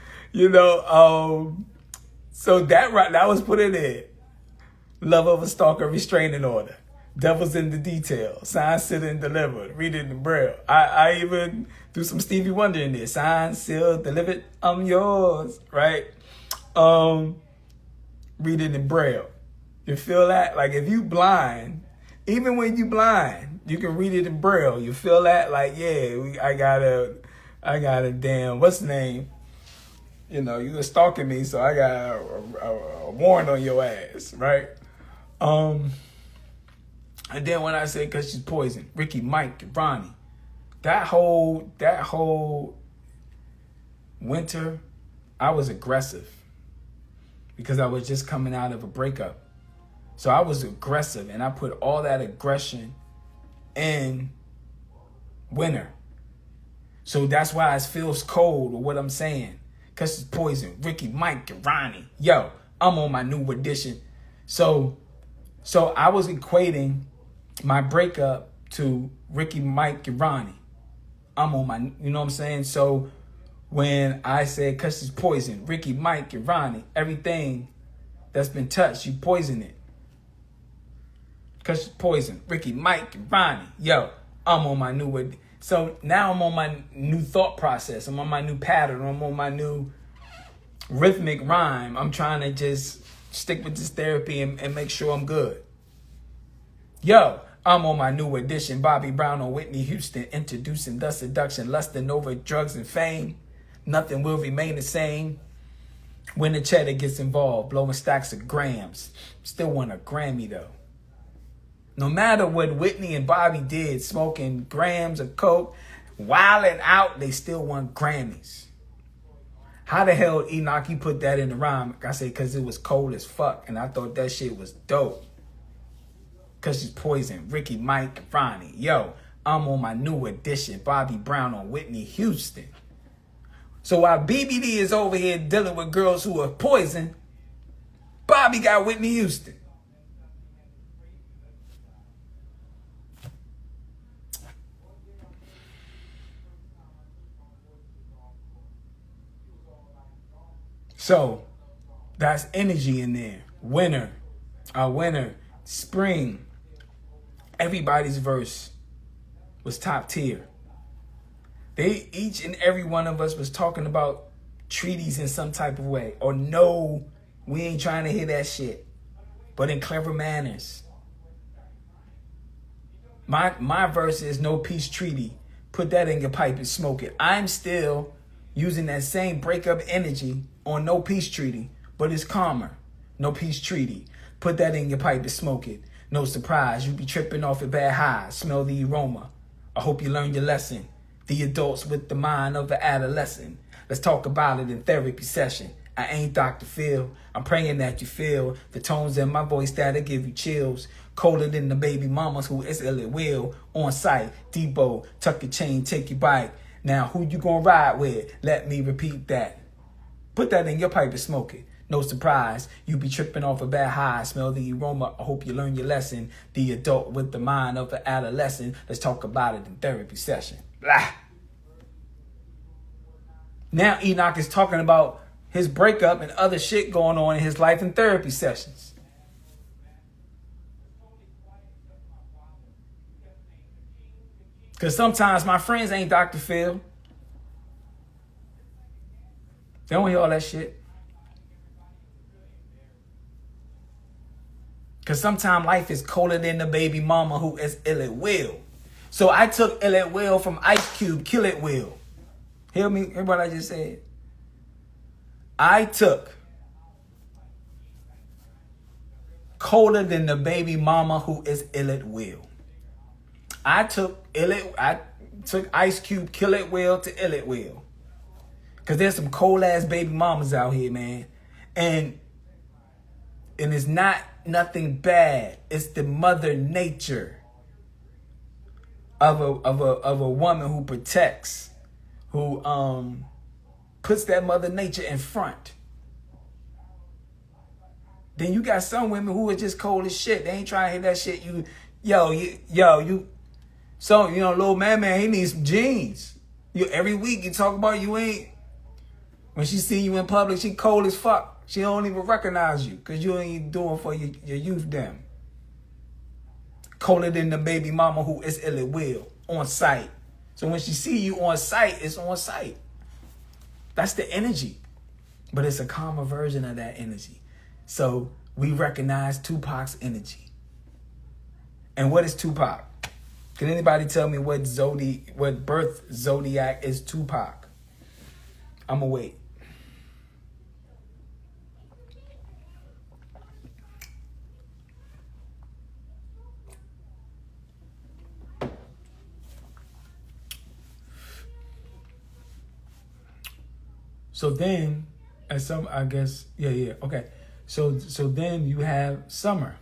A: so that was put in there. Love of a stalker, restraining order. Devil's in the detail. Signed, sealed, and delivered. Read it in Braille. I even do some Stevie Wonder in there. Signed, sealed, delivered. I'm yours. Right? Read it in Braille. You feel that? Like if you blind, even when you blind, you can read it in Braille. You feel that? Like, yeah, I got a damn, what's the name? You were stalking me, so I got a warrant on your ass, right? And then when I say, cause she's poison, Ricky, Mike, and Ronnie, that whole winter, I was aggressive because I was just coming out of a breakup. So I was aggressive, and I put all that aggression in winter. So that's why it feels cold, or what I'm saying. Cause she's poison, Ricky, Mike, and Ronnie. Yo, I'm on my new edition. So I was equating my breakup to Ricky, Mike, and Ronnie. I'm on my, you know what I'm saying? So when I said, cause she's poison, Ricky, Mike, and Ronnie, everything that's been touched, you poison it. Cause she's poison, Ricky, Mike, and Ronnie. Yo, I'm on my new, so now I'm on my new thought process. I'm on my new pattern. I'm on my new rhythmic rhyme. I'm trying to just stick with this therapy and make sure I'm good. Yo, I'm on my new edition. Bobby Brown on Whitney Houston, introducing the seduction, lusting over drugs and fame. Nothing will remain the same when the cheddar gets involved, blowing stacks of grams. Still want a Grammy though. No matter what Whitney and Bobby did, smoking grams of coke, wilding out, they still want Grammys. How the hell, Enoch, you put that in the rhyme? I said, because it was cold as fuck, and I thought that shit was dope. Because she's poison, Ricky, Mike, Ronnie. Yo, I'm on my new edition, Bobby Brown on Whitney Houston. So while BBD is over here dealing with girls who are poison, Bobby got Whitney Houston. So that's energy in there. Winter, spring. Everybody's verse was top tier. Each and every one of us was talking about treaties in some type of way. Or no, we ain't trying to hear that shit. But in clever manners. My verse is no peace treaty. Put that in your pipe and smoke it. I'm still using that same breakup energy on no peace treaty, but it's calmer. No peace treaty. Put that in your pipe and smoke it. No surprise, you be tripping off a bad high. Smell the aroma. I hope you learned your lesson. The adults with the mind of the adolescent. Let's talk about it in therapy session. I ain't Dr. Phil. I'm praying that you feel the tones in my voice that'll give you chills. Colder than the baby mamas who is ill at will. On site, Depot, tuck your chain, take your bike. Now who you gonna ride with? Let me repeat that. Put that in your pipe and smoke it. No surprise, you be tripping off a bad high. Smell the aroma, I hope you learn your lesson. The adult with the mind of an adolescent. Let's talk about it in therapy session. Blah. Now Enoch is talking about his breakup and other shit going on in his life in therapy sessions. Because sometimes my friends ain't Dr. Phil. They don't hear all that shit. Because sometimes life is colder than the baby mama who is ill at will. So I took ill at will from Ice Cube, kill at will. Hear me? Hear what I just said? I took colder than the baby mama who is ill at will. I took Ice Cube, kill at will to ill at will. Because there's some cold ass baby mamas out here, man. And it's not nothing bad. It's the mother nature of a woman who protects, who puts that mother nature in front. Then you got some women who are just cold as shit. They ain't trying to hit that shit. So, little man, he needs some jeans. Every week you talk about you ain't. When she see you in public, she cold as fuck. She don't even recognize you because you ain't doing for your youth them. Colder than the baby mama who is ill at will, on sight. So when she see you on sight, it's on sight. That's the energy. But it's a calmer version of that energy. So we recognize Tupac's energy. And what is Tupac? Can anybody tell me what birth zodiac is Tupac? I'ma wait. So then, okay. So then you have summer.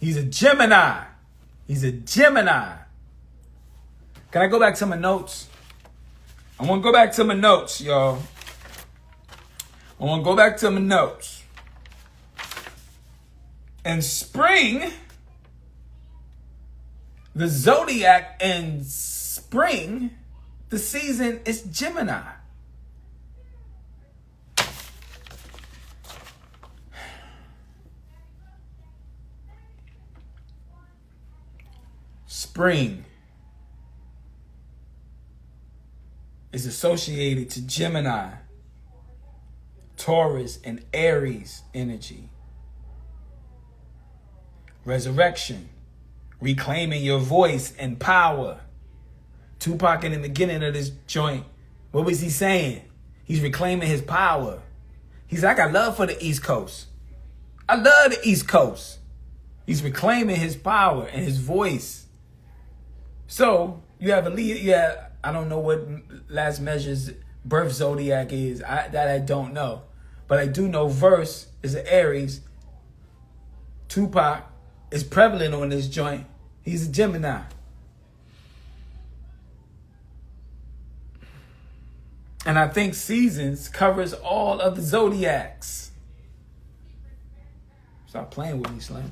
A: He's a Gemini. Can I go back to my notes? I want to go back to my notes, y'all. And spring, the zodiac in spring, the season is Gemini. Spring is associated to Gemini, Taurus, and Aries energy. Resurrection, reclaiming your voice and power. Tupac in the beginning of this joint, what was he saying? He's reclaiming his power. He's like, I love for the East Coast. I love the East Coast. He's reclaiming his power and his voice. So you have I don't know what last measure's birth zodiac is. I don't know. But I do know verse is an Aries. Tupac is prevalent on this joint. He's a Gemini. And I think seasons covers all of the zodiacs. Stop playing with me, Slim.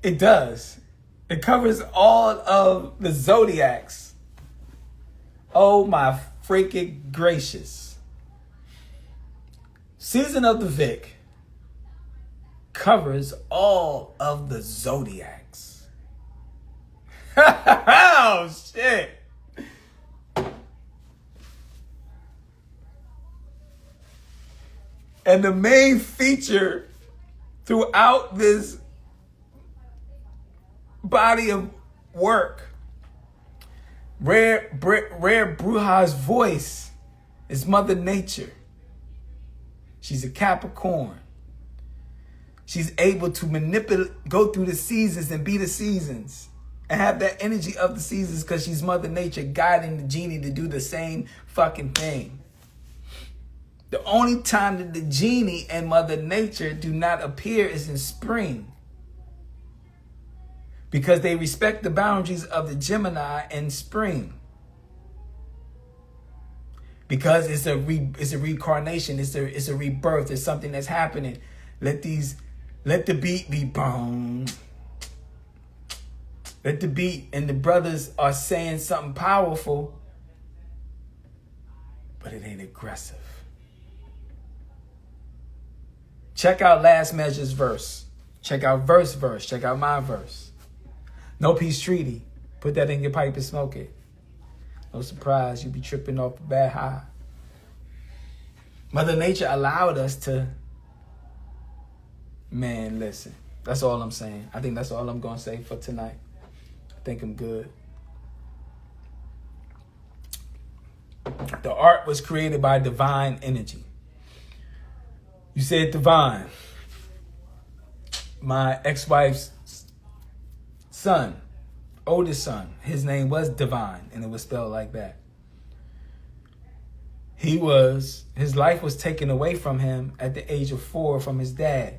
A: It does. It covers all of the zodiacs. Oh my freaking gracious. Season of the VIC covers all of the zodiacs. Oh shit. And the main feature throughout this body of work, Rare Bruja's voice is Mother Nature. She's a Capricorn. She's able to manipulate, go through the seasons and be the seasons. And have that energy of the seasons because she's Mother Nature guiding the genie to do the same fucking thing. The only time that the genie and Mother Nature do not appear is in spring. Because they respect the boundaries of the Gemini in spring. Because it's a reincarnation, it's a rebirth, it's something that's happening. Let the beat be boom. Let the beat, and the brothers are saying something powerful, but it ain't aggressive. Check out Last Measure's verse. Check out verse. Check out my verse. No peace treaty. Put that in your pipe and smoke it. No surprise, you be tripping off a bad high. Mother Nature allowed us to, man, listen. That's all I'm saying. I think that's all I'm going to say for tonight. I think I'm good. The art was created by divine energy. You said divine. My ex-wife's son, oldest son, his name was Divine, and it was spelled like that. His life was taken away from him at the age of 4 from his dad.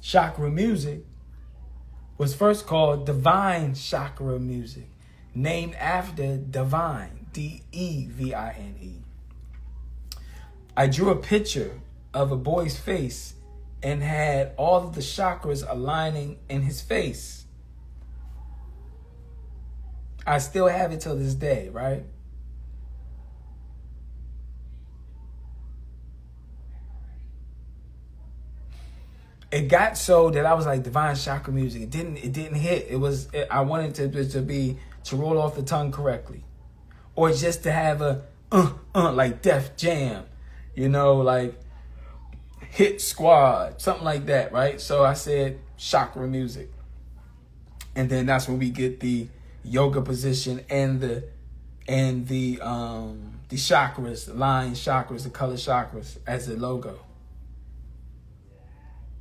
A: Chakra music was first called Divine Chakra music, named after Divine, Devine. I drew a picture of a boy's face and had all of the chakras aligning in his face. I still have it till this day, right? It got so that I was like, divine chakra music. It didn't hit. I wanted to roll off the tongue correctly. Or just to have a like Def Jam, like Hit Squad, something like that, right? So I said chakra music. And then that's when we get the yoga position and the chakras, the line chakras, the color chakras as a logo.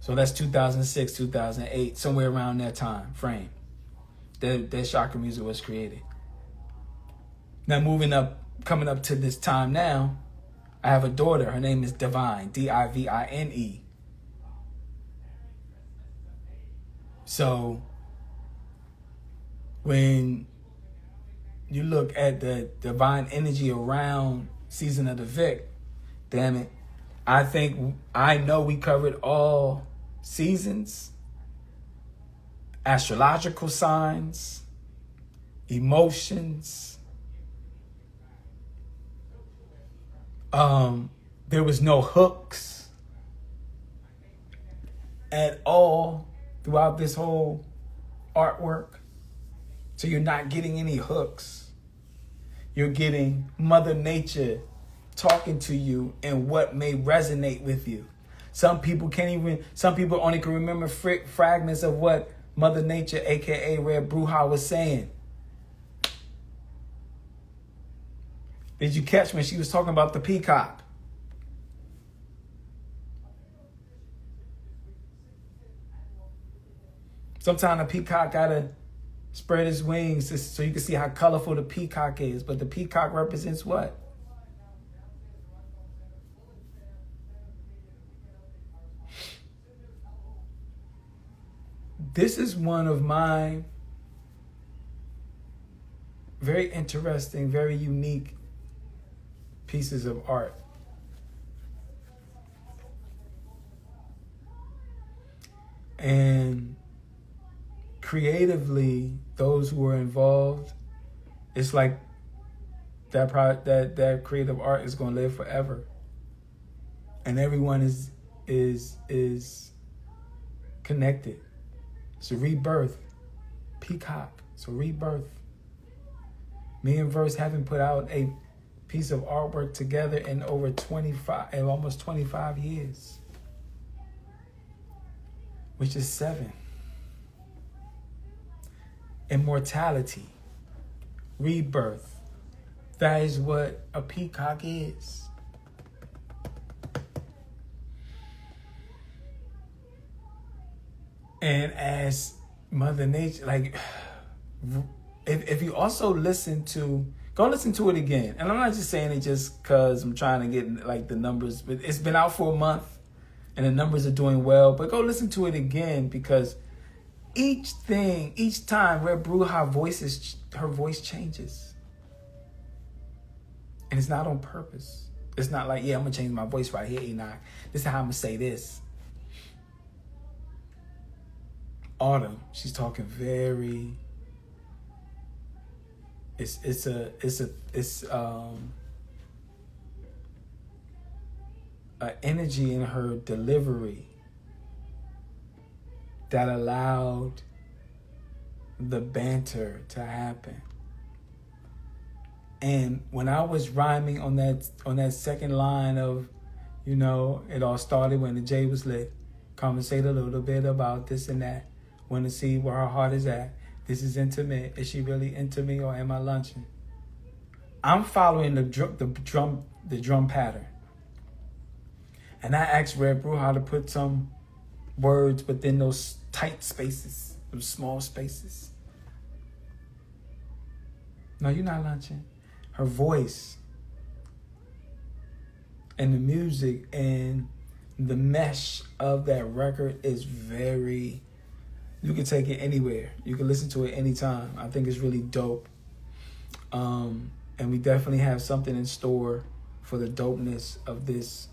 A: So that's 2006, 2008, somewhere around that time frame. That chakra music was created. Now coming up to this time now, I have a daughter. Her name is Divine, Divine. So when you look at the divine energy around Season of the VIC, damn it, I know we covered all seasons, astrological signs, emotions. There was no hooks at all throughout this whole artwork. So you're not getting any hooks. You're getting Mother Nature talking to you and what may resonate with you. Some people only can remember fragments of what Mother Nature, aka Red Bruja, was saying. Did you catch when she was talking about the peacock? Sometimes a peacock gotta spread his wings so you can see how colorful the peacock is. But the peacock represents what? This is one of my very interesting, very unique pieces of art. And creatively, those who are involved, it's like that creative art is going to live forever. And everyone is connected. It's a rebirth. Peacock. It's a rebirth. Me and Verse haven't put out a piece of artwork together in almost 25 years. Which is 7. Immortality. Rebirth. That is what a peacock is. And as Mother Nature, like, if you also go listen to it again. And I'm not just saying it just because I'm trying to get like the numbers, but it's been out for a month and the numbers are doing well. But go listen to it again, because each time Red Bruja her voice changes. And it's not on purpose. It's not like, yeah, I'm going to change my voice right here, Enoch. This is how I'm going to say this. Autumn, she's talking very... It's an energy in her delivery that allowed the banter to happen. And when I was rhyming on that second line of, it all started when the J was lit. Conversate a little bit about this and that. Want to see where her heart is at. This is intimate. Is she really into me, or am I lunching? I'm following the drum pattern. And I asked Red Bruja to put some words within those tight spaces, those small spaces. No, you're not lunching. Her voice and the music and the mesh of that record is very... You can take it anywhere. You can listen to it anytime. I think it's really dope. And we definitely have something in store for the dopeness of this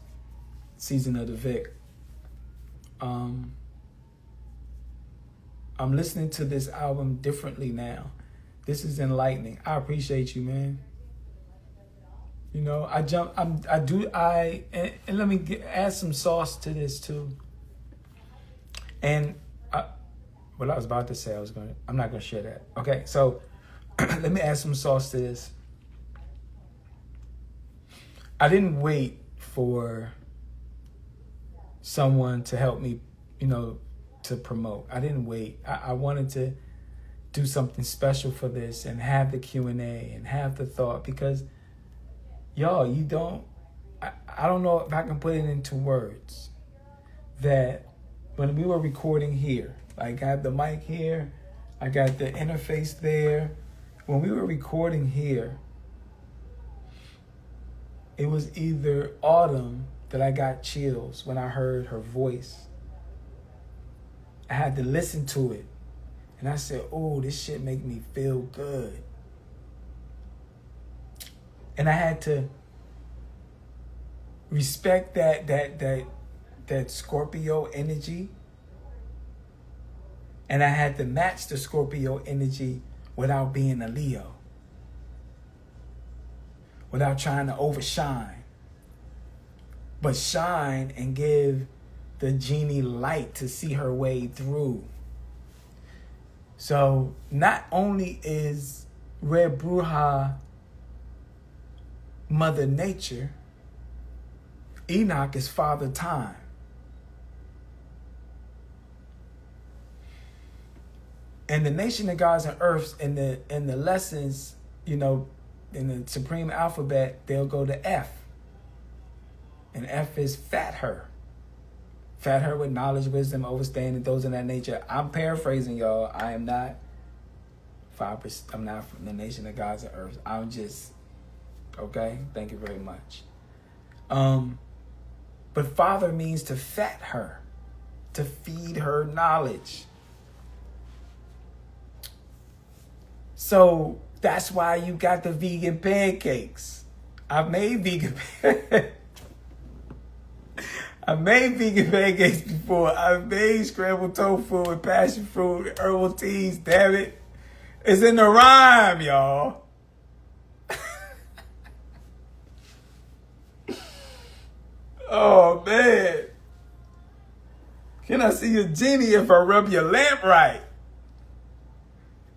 A: season of the VIC. I'm listening to this album differently now. This is enlightening. I appreciate you, man. And let me add some sauce to this too. And what I was about to say, I'm not gonna share that. Okay, so let me add some sauce to this. I didn't wait for someone to help me, to promote. I didn't wait. I wanted to do something special for this and have the Q&A and have the thought, because y'all, I don't know if I can put it into words, that when we were recording here, like I have the mic here, I got the interface there. When we were recording here, it was either Autumn that I got chills when I heard her voice. I had to listen to it. And I said, oh, this shit make me feel good. And I had to respect that Scorpio energy. And I had to match the Scorpio energy without being a Leo. Without trying to overshine. But shine and give the genie light to see her way through. So not only is Red Bruja Mother Nature, Enoch is Father Time. And the nation of gods and earths and the lessons, in the supreme alphabet, they'll go to F. And F is fat her. Fat her with knowledge, wisdom, understanding, those in that nature. I'm paraphrasing, y'all. I am not 5%. I'm not from the nation of gods and earths. I'm just, okay? Thank you very much. But father means to fat her, to feed her knowledge. So that's why you got the vegan pancakes. I've made vegan pancakes before. I've made scrambled tofu and passion fruit and herbal teas. Damn it. It's in the rhyme, y'all. Oh, man. Can I see your genie if I rub your lamp right?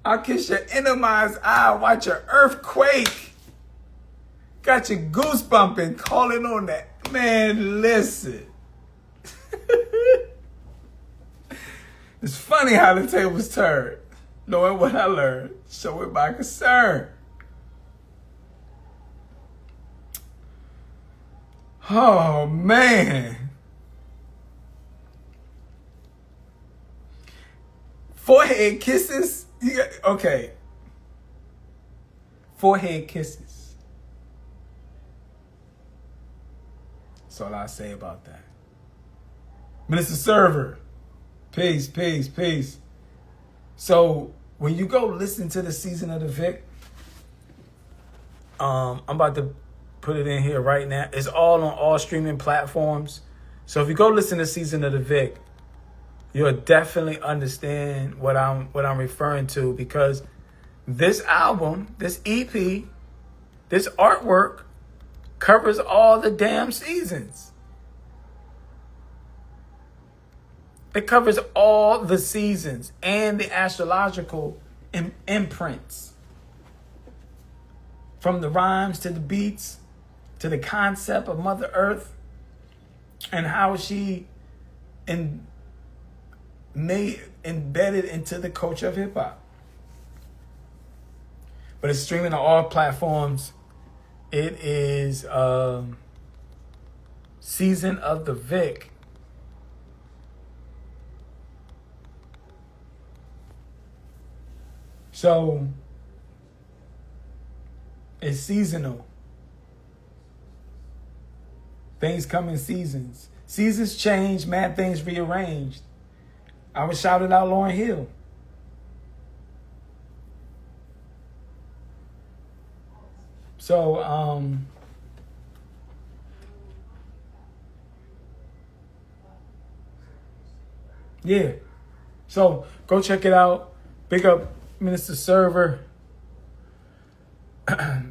A: I'll kiss your innermost eye, watch your earthquake. Got your goosebumping, calling on that. Man, listen. It's funny how the tables turn. Knowing what I learned, showing my concern. Oh, man. Forehead kisses. Okay. Forehead kisses. That's all I say about that. Minister Server. Peace, peace, peace. So when you go listen to the season of the VIC, I'm about to put it in here right now. It's all on all streaming platforms. So if you go listen to season of the VIC, you'll definitely understand what I'm referring to, because this album, this EP, this artwork covers all the damn seasons. It covers all the seasons and the astrological imprints. From the rhymes to the beats to the concept of Mother Earth and how she embedded into the culture of hip hop. But it's streaming on all platforms. It is Season of the VIC. So it's seasonal. Things come in seasons. Seasons change, mad things rearranged. I was shouting out Lauryn Hill. So, yeah. So go check it out. Big up Minister Server.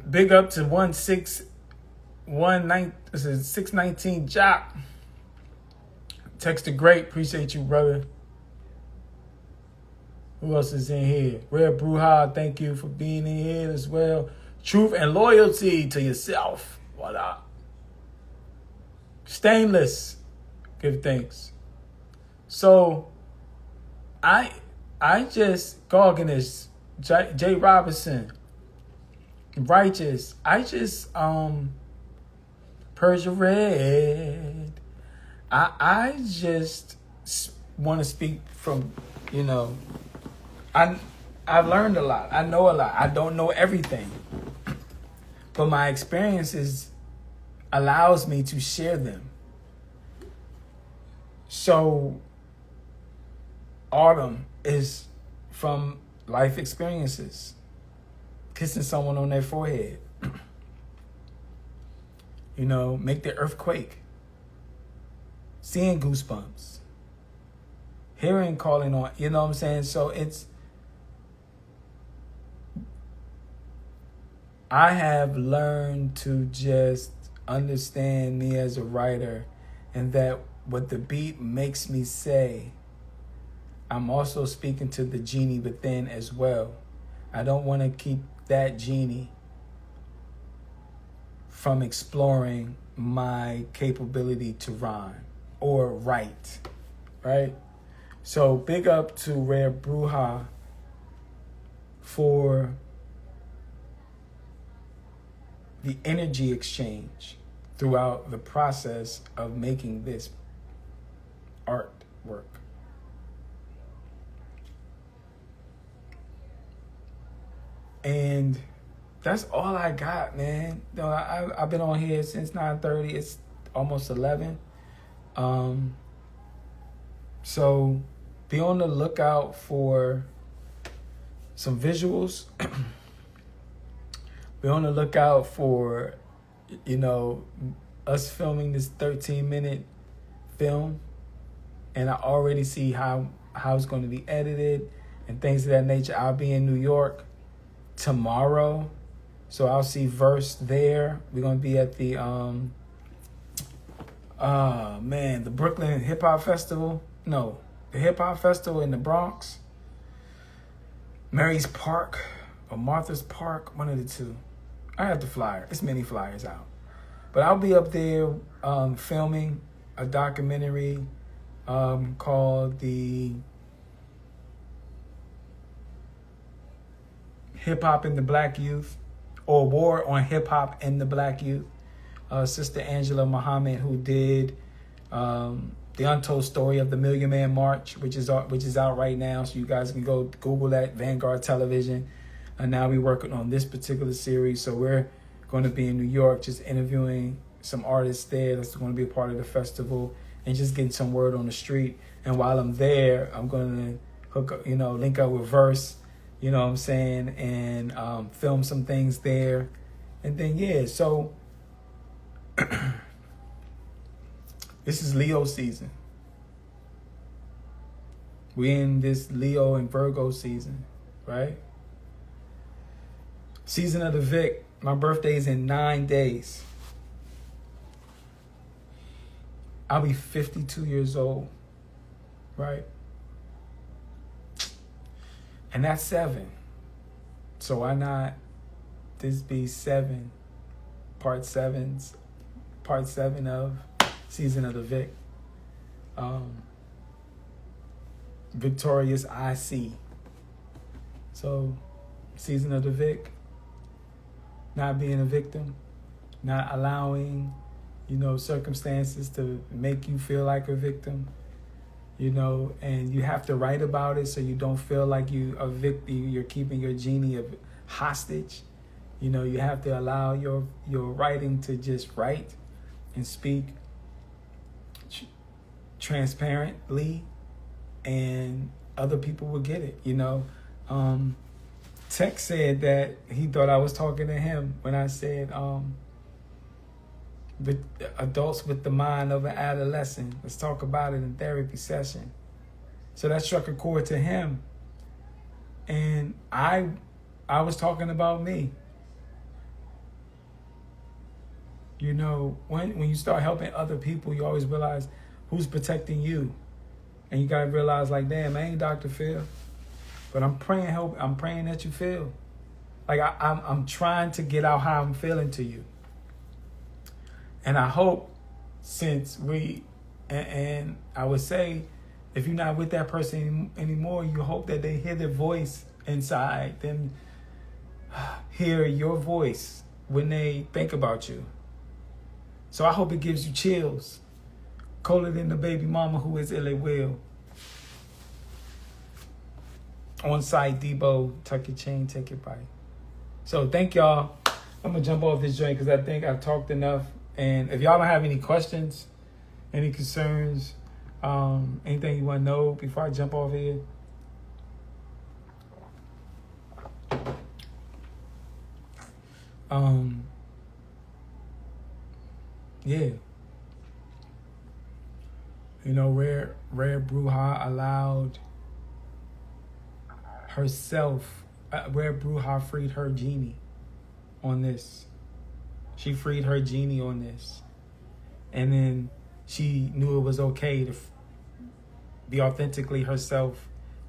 A: Big up to 619 Jock. Texted great. Appreciate you, brother. Who else is in here? Rare Bruja, thank you for being in here as well. Truth and loyalty to yourself. Voila. Stainless. Give thanks. So, I just, Garganus, Jay Robinson, Righteous. I just, Persia Red. I just want to speak from, I've learned a lot. I know a lot. I don't know everything. But my experiences allows me to share them. So Autumn is from life experiences. Kissing someone on their forehead. Make the earth quake. Seeing goosebumps. Hearing calling on, you know what I'm saying? So I have learned to just understand me as a writer, and that what the beat makes me say, I'm also speaking to the genie within as well. I don't want to keep that genie from exploring my capability to rhyme or write, right? So big up to Rare Bruja for the energy exchange throughout the process of making this artwork. And that's all I got, man. I've been on here since 9:30. It's almost 11. So be on the lookout for some visuals. Be on the lookout for, us filming this 13-minute film. And I already see how it's going to be edited and things of that nature. I'll be in New York tomorrow, so I'll see Verse there. We're going to be at the, the Brooklyn Hip Hop Festival. No, the Hip Hop Festival in the Bronx. Mary's Park or Martha's Park, one of the two. I have the flyer. It's many flyers out. But I'll be up there filming a documentary called the Hip Hop in the Black Youth, or War on Hip Hop in the Black Youth. Sister Angela Muhammad, who did the The Untold Story of the Million Man March, which is out right now. So you guys can go Google that, Vanguard Television. And now we're working on this particular series. So we're going to be in New York, just interviewing some artists there that's going to be a part of the festival and just getting some word on the street. And while I'm there, I'm going to link up with Verse, you know what I'm saying, and film some things there. And then, so this is Leo season. We're in this Leo and Virgo season, right? Season of the VIC. My birthday is in 9 days. I'll be 52 years old, right? And that's 7. So why not this be 7, part 7 of Season of the VIC. Victorious IC. So, Season of the VIC. Not being a victim. Not allowing, circumstances to make you feel like a victim. And you have to write about it so you don't feel like you're keeping your genie hostage. You have to allow your writing to just write and speak transparently, and other people will get it. Tech said that he thought I was talking to him when I said adults with the mind of an adolescent. Let's talk about it in therapy session. So that struck a chord to him. And I was talking about me. When you start helping other people, you always realize who's protecting you. And you got to realize, like, damn, I ain't Dr. Phil. But I'm praying that you feel. Like, I'm trying to get out how I'm feeling to you. And I hope, since and I would say, if you're not with that person anymore, you hope that they hear their voice inside, then hear your voice when they think about you. So I hope it gives you chills. Colder than the baby mama who is ill at will. On site, Debo, tuck your chain, take your bite. So thank y'all. I'm going to jump off this joint because I think I've talked enough. And if y'all don't have any questions, any concerns, anything you want to know before I jump off here. Yeah. Rare Bruja allowed herself, Rare Bruja freed her genie on this. She freed her genie on this. And then she knew it was okay to be authentically herself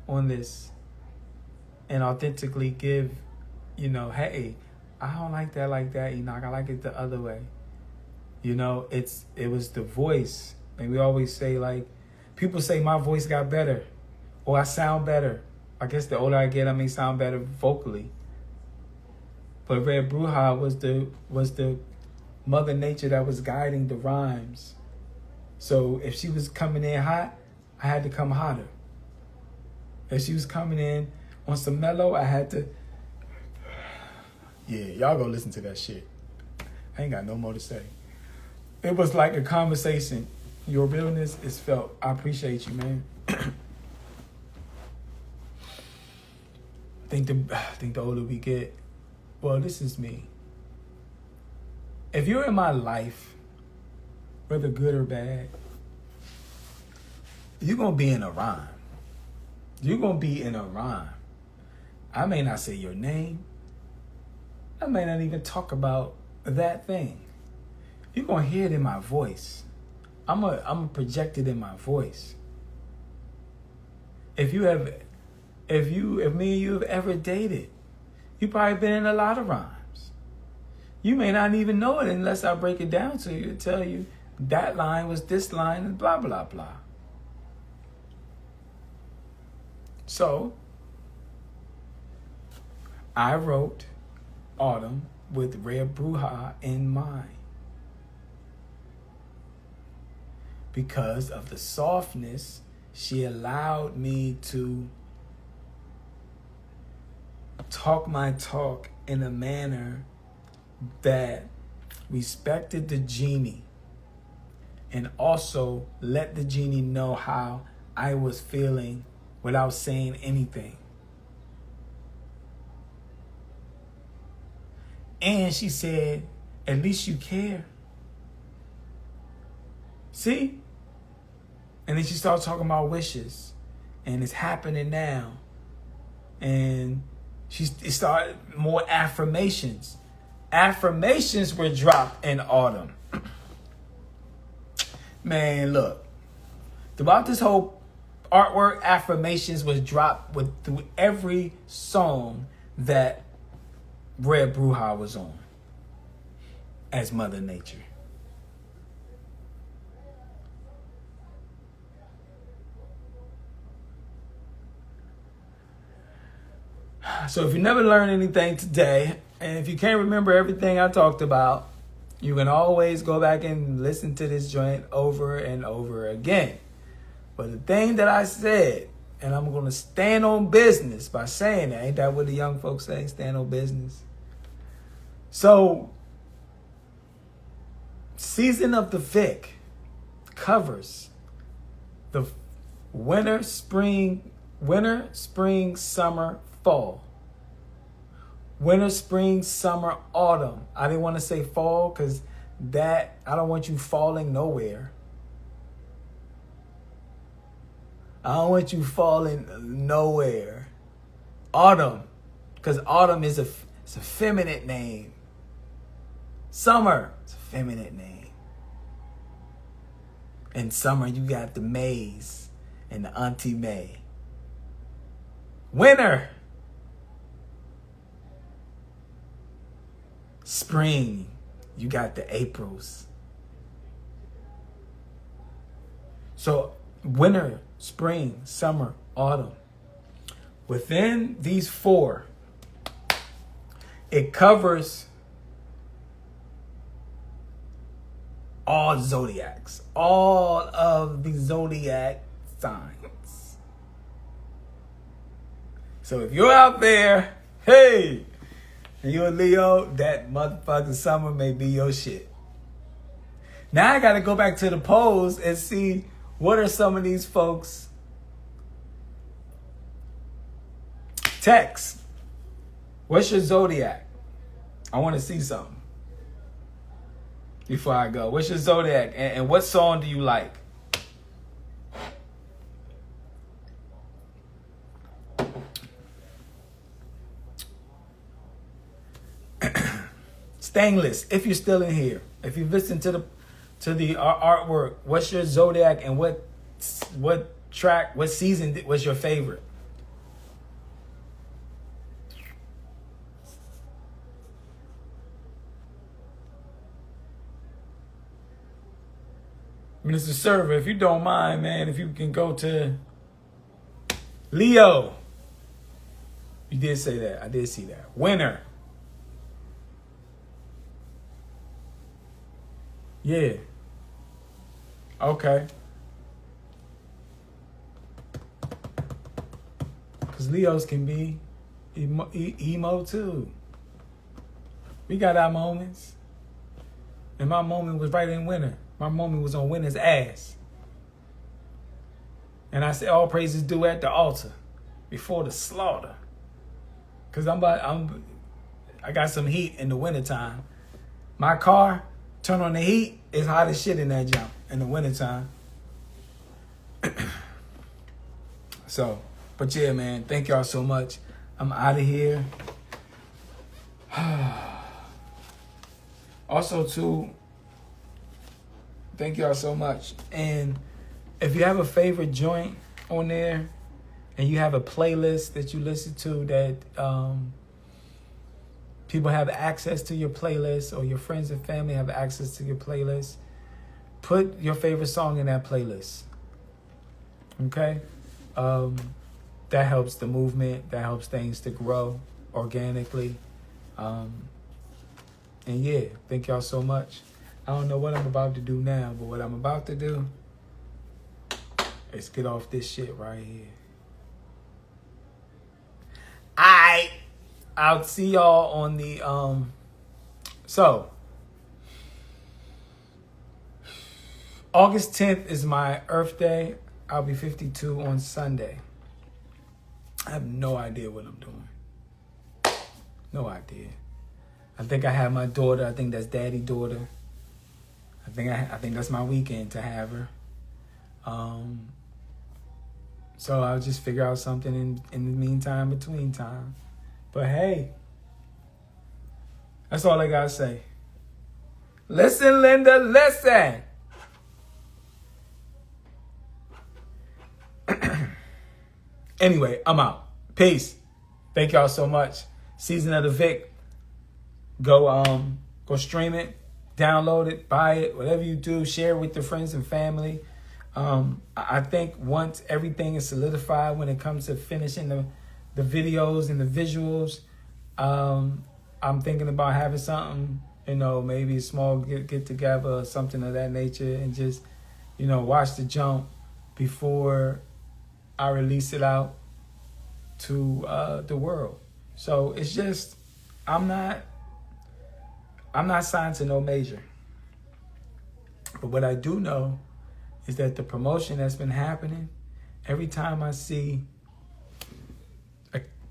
A: on this. And authentically give, hey, I don't like that, Enoch. I like it the other way. It was the voice. And we always say, like, people say my voice got better or I sound better. I guess the older I get, I may sound better vocally. But Red Bruja was the mother nature that was guiding the rhymes. So if she was coming in hot, I had to come hotter. If she was coming in on some mellow, I had to... Yeah, y'all go listen to that shit. I ain't got no more to say. It was like a conversation. Your realness is felt. I appreciate you, man. I think the older we get, well, this is me. If you're in my life, whether good or bad, you're going to be in a rhyme. You're going to be in a rhyme. I may not say your name. I may not even talk about that thing. You're going to hear it in my voice. I'm a project it in my voice. If me and you have ever dated, you've probably been in a lot of rhymes. You may not even know it unless I break it down to you and tell you that line was this line and blah, blah, blah. So, I wrote Autumn with Red Bruja in mind. because of the softness, she allowed me to talk my talk in a manner that respected the genie and also let the genie know how I was feeling without saying anything. And she said, at least you care. See? And then she started talking about wishes. And it's happening now. And it started more affirmations. Affirmations were dropped in autumn. Man, look. Throughout this whole artwork, affirmations was dropped through every song that Red Bruja was on as Mother Nature. So if you never learned anything today, and if you can't remember everything I talked about, you can always go back and listen to this joint over and over again. But the thing that I said, and I'm going to stand on business by saying that, ain't that what the young folks say? Stand on business. So, season of the VIC covers the winter, spring, summer, fall. Winter, spring, summer, autumn. I didn't want to say fall because I don't want you falling nowhere. I don't want you falling nowhere. Autumn, because autumn is it's a feminine name. Summer, it's a feminine name. In summer, you got the Mays and the Auntie May. Winter. Spring, you got the Aprils. So winter, spring, summer, autumn. Within these four, it covers all zodiacs, all of the zodiac signs. So if you're out there, hey, and you're a Leo, that motherfucking summer may be your shit. Now I got to go back to the polls and see what are some of these folks' text. What's your zodiac? I want to see something before I go. What's your zodiac? And what song do you like? Stainless, if you're still in here, if you listen to the artwork, what's your zodiac and what track, what season was your favorite? Mr. Server, if you don't mind, man, if you can go to Leo. You did say that. I did see that. Winter. Yeah. Okay. Because Leos can be emo too. We got our moments. And my moment was right in winter. My moment was on winter's ass. And I said, all praises due at the altar before the slaughter. Because I got some heat in the wintertime. My car, turn on the heat, it's hot as shit in that jump in the wintertime. So, but yeah, man, thank y'all so much. I'm out of here. Also, too, thank y'all so much. And if you have a favorite joint on there and you have a playlist that you listen to that people have access to your playlist, or your friends and family have access to your playlist, put your favorite song in that playlist. Okay? That helps the movement. That helps things to grow organically. And yeah, thank y'all so much. I don't know what I'm about to do now, but what I'm about to do Let's get off this shit right here. Alright. I'll see y'all on the so August 10th is my Earth Day. I'll be 52 on Sunday. I have no idea what I'm doing. No idea. I think I have my daughter. I think that's daddy daughter. I think that's my weekend to have her. So I'll just figure out something in the meantime, between time. But hey, that's all I gotta say. Listen, Linda, listen. Anyway, I'm out. Peace. Thank y'all so much. Season of the VIC. Go stream it, download it, buy it, whatever you do, share it with your friends and family. I think once everything is solidified when it comes to finishing the videos and the visuals, I'm thinking about having something, maybe a small get together or something of that nature, and just, watch the jump before I release it out to the world. So it's just, I'm not signed to no major. But what I do know is that the promotion that's been happening, every time I see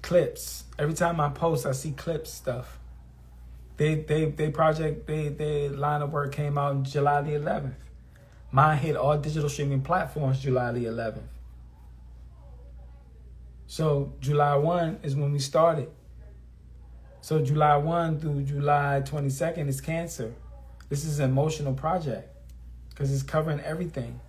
A: clips, every time I post, I see clips stuff. Their line of work came out on July the 11th. Mine hit all digital streaming platforms July the 11th. So July 1 is when we started. So July 1 through July 22nd is Cancer. This is an emotional project because it's covering everything.